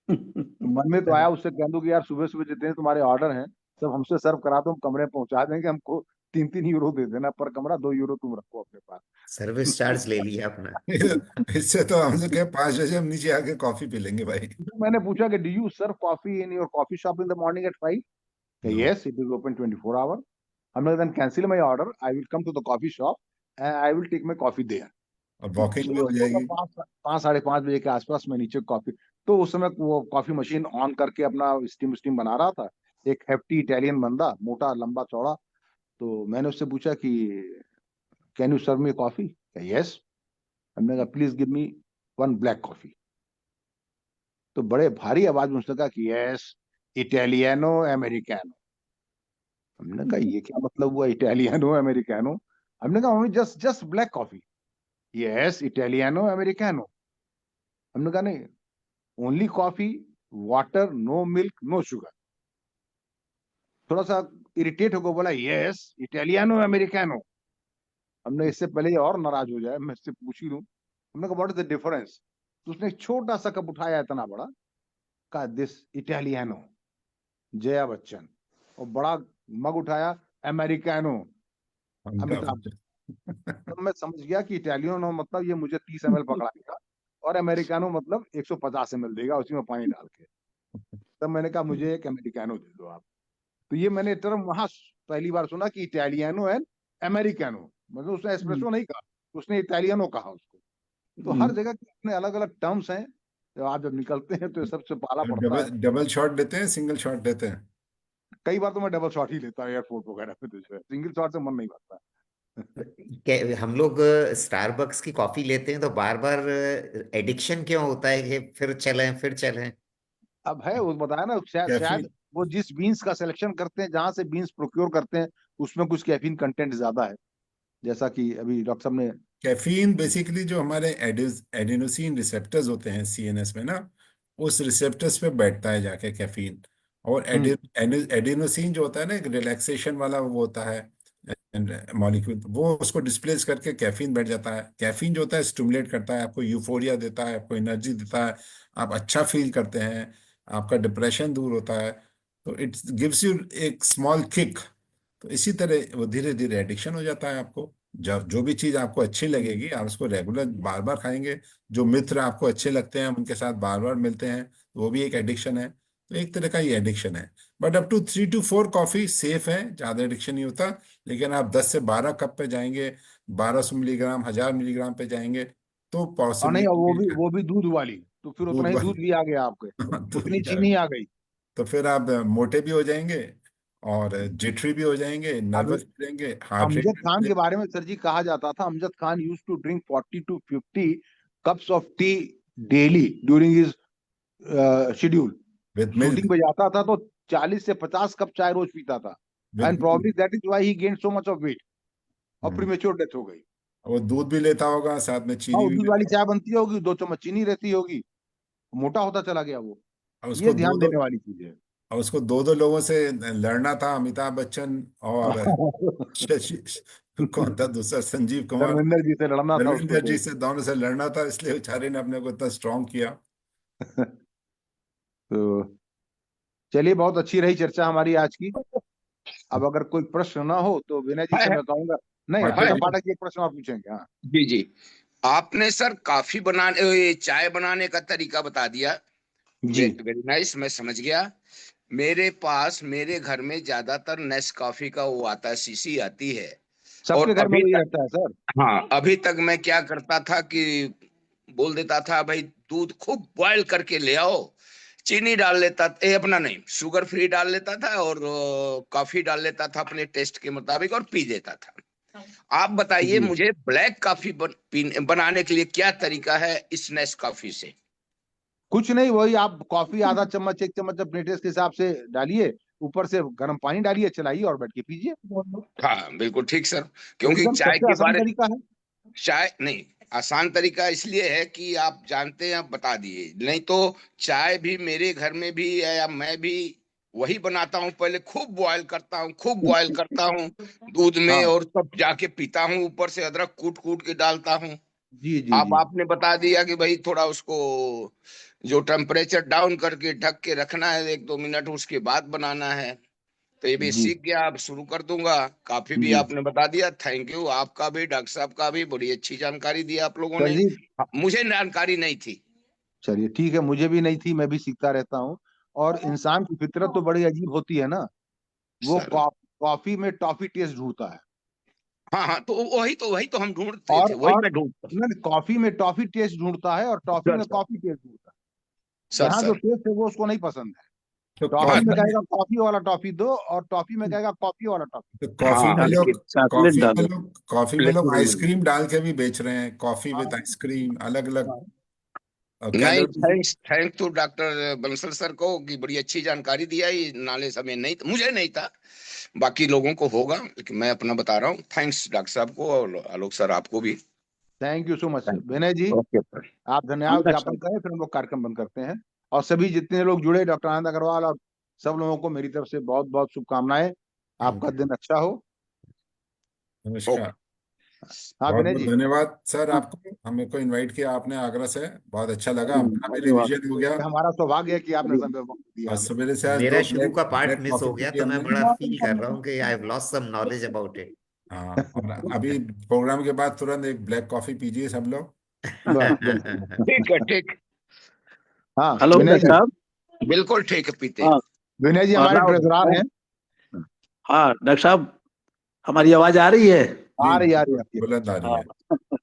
Speaker 2: तो मन में तो आया उससे कह दूं कि यार सुबह सुबह जितने तुम्हारे ऑर्डर हैं सब हमसे सर्व करा दो, हम कमरे में पहुंचा देंगे, हमको 3-3 € दे देना पर कमरा, €2 तुम रखो अपने पास।
Speaker 5: सर्विस चार्ज ले लिया अपना।
Speaker 1: इससे तो हम लोग 5 बजे हम नीचे आके कॉफी पी लेंगे भाई।
Speaker 2: तो मैंने पूछा कि do you serve coffee in your coffee shop in the morning at 5?
Speaker 1: No.
Speaker 2: Yes, it is open 24 hour. I'm like, then cancel my order. I will come to the coffee shop and I will take my coffee there.
Speaker 1: और walking भी
Speaker 2: सुबह
Speaker 1: हो
Speaker 2: सुबह
Speaker 1: जाएगी।
Speaker 2: 5-5:30 बजे के आसपास मैं नीचे कॉफी, तो उस समय वो कॉफी मशीन ऑन करके अपना स्टीम स्टीम बना रहा था एक हेफ्टी इटालियन बंदा, मोटा लंबा चौड़ा। तो मैंने उससे पूछा कि can you serve me coffee. Yes. हमने कहा please give me 1 black coffee. तो बड़े भारी आवाज में उसने कहा कि यस इटालियनो अमेरिकानो। हमने कहा ये क्या मतलब हुआ इटालियनो अमेरिकानो। हमने कहा only just just black coffee. Yes Italiano Americano. हमने कहा नहीं, only coffee, water, no milk, no sugar. थोड़ा सा इरिटेट होकर बोला यस इटालियनो अमेरिकानो। हमने इससे पहले ये और नाराज हो जाए मैं इससे पूछ ही लूं। हमने कहा व्हाट इज द डिफरेंस। तो उसने एक छोटा सा कप उठाया इतना बड़ा, कहा दिस इटालियनो जया बच्चन। और बड़ा मग उठाया अमेरिकानो अमिताभ। तो मैं समझ गया कि इटालियनो मतलब ये मुझे 30 ml पकड़ाएगा और अमेरिकानो मतलब 150 ml देगा उसी में पानी डाल के। तब मैंने कहा मुझे एक अमेरिकानो दे दो आप। तो ये मैंने टर्म वहां पहली बार सुना कि इटालियानो एंड अमेरिकानो, मतलब उसने एस्प्रेसो नहीं कहा, उसने इटालियानो कहा उसको। तो हर जगह के अपने अलग अलग टर्म्स हैं, जब आप जब निकलते हैं तो ये सबसे पाला पड़ता है।
Speaker 1: डबल डबल शॉट लेते हैं, सिंगल शॉट लेते हैं?
Speaker 2: कई बार तो मैं डबल शॉट ही लेता हूँ एयरपोर्ट वगैरह पे, तो जो है सिंगल शॉट से मन नहीं भरता।
Speaker 5: हम लोग स्टारबक्स की कॉफी लेते हैं तो बार बार एडिक्शन क्यों होता है कि फिर चलें फिर चलें?
Speaker 2: अब है वो बताया ना, शायद
Speaker 1: कैफीन
Speaker 2: वो जिस बीन्स का सिलेक्शन करते हैं, जहां से बीन्स प्रोक्योर करते हैं, उसमें कुछ कैफीन कंटेंट ज्यादा है, जैसा कि अभी डॉक्टर साहब ने।
Speaker 1: कैफीन बेसिकली जो हमारे एडेनोसिन रिसेप्टर्स होते हैं सीएनएस में ना, उस रिसेप्टर्स पे बैठता है जाके कैफीन। और एडेनोसिन जो होता है ना, एक रिलैक्सेशन वाला वो होता है मॉलिक्यूल, वो उसको डिस्प्लेस करके कैफीन बैठ जाता है। कैफीन जो होता है स्टिमुलेट करता है, आपको यूफोरिया देता है, आपको एनर्जी देता है, आप अच्छा फील करते हैं, आपका डिप्रेशन दूर होता है। तो इट गिव्स यू एक स्मॉल किक। तो इसी तरह वो धीरे धीरे एडिक्शन हो जाता है आपको। जब जो भी चीज आपको अच्छी लगेगी आप उसको रेगुलर बार बार खाएंगे। जो मित्र आपको अच्छे लगते हैं उनके साथ बार बार मिलते हैं, वो भी एक एडिक्शन है। तो एक तरह का ये एडिक्शन है। But up to 3 to 4 coffee safe है, ज्यादा एडिक्शन नहीं होता। लेकिन आप 10 से 12 कप पे जाएंगे, 1200 मिलीग्राम, 1000 मिलीग्राम पे जाएंगे, तो
Speaker 2: और नहीं, और
Speaker 1: पॉसिबिलिटी
Speaker 2: वो भी दूध वाली, तो फिर उतना
Speaker 1: दूध
Speaker 2: ही दूध
Speaker 1: वाली
Speaker 2: भी आ गया आपके,
Speaker 1: तो
Speaker 2: उतनी चीनी आ गई।
Speaker 1: तो फिर आप मोटे भी हो जाएंगे, और जिटरी भी हो जाएंगे,
Speaker 2: अब
Speaker 1: नर्वस भी रहेंगे, हार्ट
Speaker 2: अमजद खान के
Speaker 1: रेट।
Speaker 2: बारे में सर जी कहा जाता था, Amjad Khan used to drink 40 to 50 cups of tea daily during his schedule.
Speaker 1: With
Speaker 2: shooting
Speaker 1: milk.
Speaker 2: पे जाता था तो 40 से 50 कप चाय रोज पीता था,
Speaker 1: with
Speaker 2: and probably that is why he gained so much of weight, और
Speaker 1: मिल्क।
Speaker 2: प्रीमेच्योर डेथ हो गई।
Speaker 1: वो दूध भी लेता होगा, साथ में
Speaker 2: हाँ,
Speaker 1: चीनी
Speaker 2: वो
Speaker 1: भी
Speaker 2: दूध
Speaker 1: लेता
Speaker 2: वाली
Speaker 1: होगा।
Speaker 2: चाय बनती होगी, 2 चम्मच चीनी रहती होगी, मोटा होता चला गया वो।
Speaker 1: और
Speaker 2: ये
Speaker 1: उसको दो
Speaker 2: ध्यान
Speaker 1: दो
Speaker 2: देने वाली चीज है।
Speaker 1: और उसको दो दो लोगों से लड़ना था, अमिताभ बच्चन और शशि, कौन था दूसरा, संजीव कुमार,
Speaker 2: धर्मेंद्र जी से लड़ना था उसको
Speaker 1: धर्मेंद्र
Speaker 2: तो।
Speaker 1: जी से, दोनों से लड़ना था, इसलिए बेचारे ने अपने को इतना स्ट्रांग किया।
Speaker 2: तो चलिए, बहुत अच्छी रही चर्चा हमारी आज की। अब अगर कोई प्रश्न ना हो तो विनय जी से
Speaker 4: है
Speaker 2: मैं कहूंगा, नहीं,
Speaker 1: पाठक
Speaker 4: है
Speaker 2: अच्छा
Speaker 1: जी,
Speaker 2: पाठक जी एक प्रश्न और पूछेंगे। हाँ
Speaker 4: जी जी। आपने सर कॉफी बनाने चाय बनाने का तरीका बता दिया।
Speaker 2: जी,
Speaker 4: वेरी नाइस, मैं समझ गया। मेरे पास मेरे घर में ज्यादातर नेस कॉफी का वो आता है, शीशी आती है।
Speaker 2: सबके
Speaker 4: और
Speaker 2: घर में
Speaker 4: अभी
Speaker 2: वही
Speaker 4: तक,
Speaker 2: रहता है सर।
Speaker 4: हाँ, अभी तक मैं क्या करता था कि बोल देता था भाई दूध खूब बॉयल करके ले आओ, चीनी डाल लेता, अपना नहीं, शुगर फ्री डाल लेता था, और कॉफी डाल लेता था अपने टेस्ट के मुताबिक और पी देता था। आप बताइए
Speaker 2: जी,
Speaker 4: मुझे ब्लैक कॉफी बनाने के लिए क्या तरीका है इस नेस कॉफी से।
Speaker 2: कुछ नहीं, वही आप कॉफी आधा चम्मच 1 चम्मच अपने टेस्ट के हिसाब से डालिए, ऊपर से गर्म पानी डालिए, चलाइए और बैठ के पीजिए।
Speaker 4: हाँ बिल्कुल ठीक सर। क्योंकि
Speaker 2: एकदम
Speaker 4: चाय
Speaker 2: सबसे
Speaker 4: के
Speaker 2: आसान
Speaker 4: बारे,
Speaker 2: तरीका है।
Speaker 4: चाय नहीं, आसान तरीका इसलिए है कि आप जानते हैं, आप बता दिए, नहीं तो चाय भी मेरे घर में भी है, या मैं भी वही बनाता हूँ, पहले खूब बॉयल करता हूँ, खूब बॉयल करता हूँ दूध में,
Speaker 2: हाँ,
Speaker 4: और तब जाके पीता हूँ, ऊपर से अदरक कूट कूट के डालता हूँ।
Speaker 2: जी जी
Speaker 4: अब
Speaker 2: जी
Speaker 4: आपने बता दिया कि भाई थोड़ा उसको जो टेम्परेचर डाउन करके ढक के रखना है 1-2 मिनट, उसके बाद बनाना है। तो ये भी
Speaker 2: जी
Speaker 4: सीख गया, अब शुरू कर दूंगा। काफी भी
Speaker 2: जी।
Speaker 4: आपने बता दिया, थैंक यू आपका भी, डॉक्टर साहब का भी, बड़ी अच्छी जानकारी दी आप लोगों
Speaker 2: सर
Speaker 4: ने।
Speaker 2: जी,
Speaker 4: मुझे जानकारी नहीं थी।
Speaker 2: चलिए ठीक है, मुझे भी नहीं थी, मैं भी सीखता रहता हूँ। और इंसान की फितरत तो बड़ी अजीब होती है ना, वो
Speaker 4: सर,
Speaker 2: कॉफी में टॉफी टेस्ट ढूंढता है।
Speaker 4: हाँ हाँ, तो वही तो हम ढूंढते थे, वही
Speaker 2: और
Speaker 4: मैं ढूंढता।
Speaker 2: कॉफी में टॉफी टेस्ट ढूंढता है, और टॉफी
Speaker 4: सर
Speaker 2: में
Speaker 4: सर
Speaker 2: कॉफी टेस्ट ढूंढता है।
Speaker 4: सर
Speaker 2: यहाँ जो
Speaker 4: सर
Speaker 2: टेस्ट है वो उसको नहीं पसंद है।
Speaker 1: तो
Speaker 2: टॉफी में
Speaker 1: कॉफी में
Speaker 2: कहेगा कॉफी वाला टॉफी दो, और टॉफी में कहेगा कॉफी वाला टॉफी।
Speaker 1: तो कॉफी में
Speaker 4: हाँ
Speaker 1: लोग
Speaker 4: लेकिन
Speaker 1: कॉफी में लोग
Speaker 4: लेकिन
Speaker 1: आइसक्रीम डाल के भी बेच रहे हैं, कॉफी विद आइसक्रीम, अलग अलग
Speaker 4: नहीं,
Speaker 1: calories.
Speaker 4: Thanks to doctor Bansal sir को कि बड़ी अच्छी जानकारी दिया, ये नॉलेज हमें नहीं, मुझे नहीं था, बाकी लोगों को होगा, लेकिन मैं अपना बता रहा हूँ। थैंक्स डॉक्टर साहब को, और आलोक सर आपको भी।
Speaker 2: Thank you so much
Speaker 4: thank
Speaker 2: Vinay ji.
Speaker 4: You, okay sir.
Speaker 2: आप धन्यवाद ज्ञापन करें, फिर हम लोग कार्यक्रम बंद करते हैं। और सभी जितने लोग जुड़े, डॉक्टर आनंद अग्रवाल और सब लोगों को मेरी तरफ से बहुत बहुत शुभकामनाएं। आपका दिन अच्छा हो।
Speaker 1: नमस्कार।
Speaker 2: हाँ
Speaker 1: बहुत
Speaker 2: विनय
Speaker 1: बहुत
Speaker 2: जी।
Speaker 1: धन्यवाद सर आपको, हमें को इनवाइट किया आपने आगरा से, बहुत अच्छा लगा, अपना भी
Speaker 2: धन्यवाद।
Speaker 1: रिवीजन हो गया।
Speaker 2: ये हमारा सौभाग्य है कि आपने समय दिया
Speaker 1: और
Speaker 2: हमें।
Speaker 1: सवेरे से आज
Speaker 5: मेरा
Speaker 1: दो
Speaker 5: शुरू
Speaker 1: ब्लैक
Speaker 5: का पार्ट
Speaker 1: ब्लैक
Speaker 5: मिस
Speaker 1: कॉफी
Speaker 5: हो
Speaker 1: पी
Speaker 5: गया
Speaker 1: ली
Speaker 5: तो मैं
Speaker 1: हमने।
Speaker 5: बड़ा फील कर रहा हूँ कि I have lost some knowledge about it.
Speaker 1: हाँ, और अभी प्रोग्राम के बाद तुरंत एक ब्लैक कॉफी पीजिए सब लोग।
Speaker 2: बस बस।
Speaker 4: ठीक है, ठीक।
Speaker 2: हाँ
Speaker 6: हेलो
Speaker 2: विनय
Speaker 6: डॉक्टर
Speaker 2: जी।
Speaker 6: साहब।
Speaker 4: बिल्कुल ठीक है, पीते।
Speaker 6: हाँ,
Speaker 2: विनय जी हमारे
Speaker 4: लाओ,
Speaker 2: ट्रेजरार हैं।
Speaker 6: हाँ डॉक्टर साहब, हमारी आवाज आ रही है?
Speaker 2: आ रही आपकी आवाज।
Speaker 1: बुलंद आ रही है।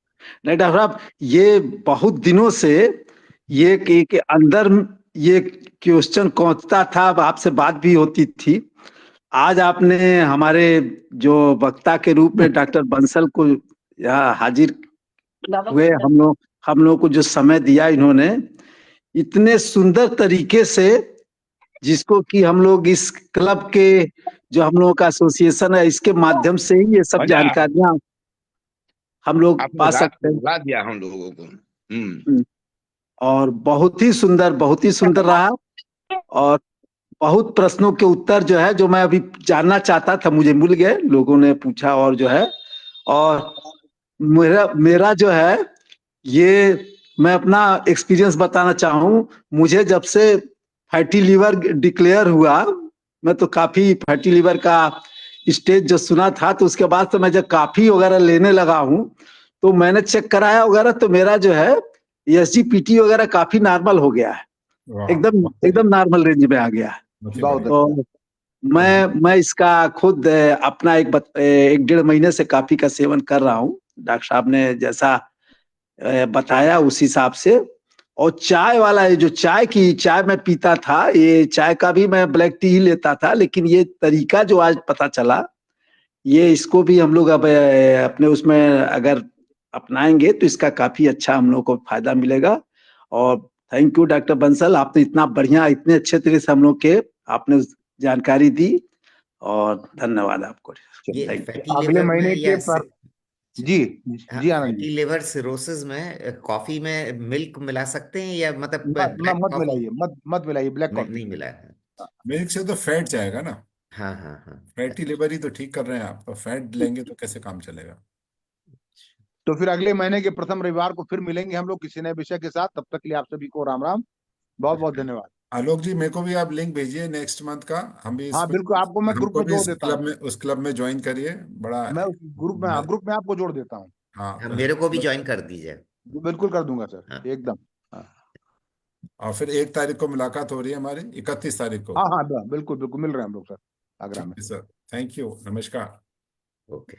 Speaker 6: नहीं डॉक्टर साहब, ये बहुत दिनों से ये कि अंदर ये क्वेश्चन पहुंचता था, अब आपसे बात भी होती थी। आज आपने हमारे जो वक्ता के रूप में डॉक्टर बंसल को यहाँ हाजिर हुए, हम लोग को जो समय दिया इन्होंने, इतने सुंदर तरीके से, जिसको कि हम लोग इस क्लब के जो हम लोगों का एसोसिएशन है, इसके माध्यम से ही ये सब जानकारियां हम लोग
Speaker 4: आपने
Speaker 6: पा
Speaker 4: रात
Speaker 6: सकते हैं।
Speaker 4: बुला दिया हम लोगों को।
Speaker 6: और बहुत ही सुंदर रहा। और बहुत प्रश्नों के उत्तर जो है, जो मैं अभी जानना चाहता था, मुझे मिल गए, लोगों ने पूछा और जो है। और मेरा जो है, ये मैं अपना एक्सपीरियंस बताना चाहूँ। मुझे जब से फैटी लीवर डिक्लेयर हुआ, मैं तो काफी फैटी लीवर का स्टेज जो सुना था, तो उसके बाद से मैं जब काफी वगैरह लेने लगा हूँ, तो मैंने चेक कराया वगैरह, तो मेरा जो है एसजीपीटी वगैरह काफी नॉर्मल हो गया है,
Speaker 1: वाह,
Speaker 6: एकदम नॉर्मल रेंज में आ गया है।
Speaker 1: बहुत ही
Speaker 2: बहुत
Speaker 1: बढ़िया।
Speaker 6: तो मैं इसका खुद अपना एक 1.5 महीने से काफी का सेवन कर रहा हूँ। डॉक्टर साहब ने जैसा बताया उस हिसाब से। और चाय वाला, ये जो चाय मैं पीता था, ये चाय का भी मैं ब्लैक टी ही लेता था, लेकिन ये तरीका जो आज पता चला, ये इसको भी हम लोग अब अपने उसमें अगर अपनाएंगे तो इसका काफी अच्छा हम लोग को फायदा मिलेगा। और थैंक यू डॉक्टर बंसल, आपने इतना बढ़िया, इतने अच्छे तरीके से हम लोग के आपने जानकारी दी, और धन्यवाद आपको।
Speaker 5: ये
Speaker 6: थैंक यू।
Speaker 5: फैटी
Speaker 2: अगले
Speaker 5: लिवर
Speaker 2: महीने
Speaker 5: में
Speaker 2: के
Speaker 5: या
Speaker 2: जी
Speaker 5: हाँ,
Speaker 2: जी आनंद
Speaker 5: फैटी
Speaker 2: जी,
Speaker 5: लिवर सिरोसिस में कॉफी में मिल्क मिला सकते हैं, या मतलब
Speaker 2: मत
Speaker 5: ब्लैक
Speaker 2: मत
Speaker 5: कॉफी?
Speaker 2: मिलाइए, मत मिलाइए ब्लैक
Speaker 5: नहीं,
Speaker 2: कॉफी
Speaker 5: नहीं
Speaker 2: में।
Speaker 5: मिला है।
Speaker 1: मिल्क से तो फैट जाएगा ना।
Speaker 5: हाँ हाँ हाँ।
Speaker 1: फैटी लिवर ही तो ठीक कर रहे हैं आप, तो फैट लेंगे तो कैसे काम चलेगा।
Speaker 2: तो फिर अगले महीने के प्रथम रविवार को फिर मिलेंगे हम लोग किसी नए विषय के साथ। तब तक के लिए आप सभी को राम राम, बहुत बहुत धन्यवाद।
Speaker 1: आलोक जी, मेरे को भी आप लिंक भेजिए नेक्स्ट मंथ का, हम भी
Speaker 2: हाँ
Speaker 1: इसमें,
Speaker 2: बिल्कुल, आपको मैं ग्रुप
Speaker 1: हमको
Speaker 2: में
Speaker 1: भी
Speaker 2: जोड़ देता हूँ।
Speaker 1: उस क्लब में ज्वाइन करिए। बड़ा
Speaker 2: मैं उस ग्रुप में आपको जोड़ देता हूँ।
Speaker 5: हाँ,
Speaker 1: हाँ।
Speaker 5: मेरे को भी ज्वाइन कर दीजिए।
Speaker 2: बिल्कुल कर दूंगा सर,
Speaker 5: हाँ
Speaker 2: एकदम। हाँ
Speaker 1: और फिर 1 तारीख को मुलाकात हो रही है हमारी, 31 तारीख को।
Speaker 2: हाँ हाँ, बिल्कुल बिल्कुल मिल रहे हैं हम लोग सर, आगरा
Speaker 1: ठीक
Speaker 2: में।
Speaker 1: है सर, थैंक यू, नमस्कार।
Speaker 5: ओके।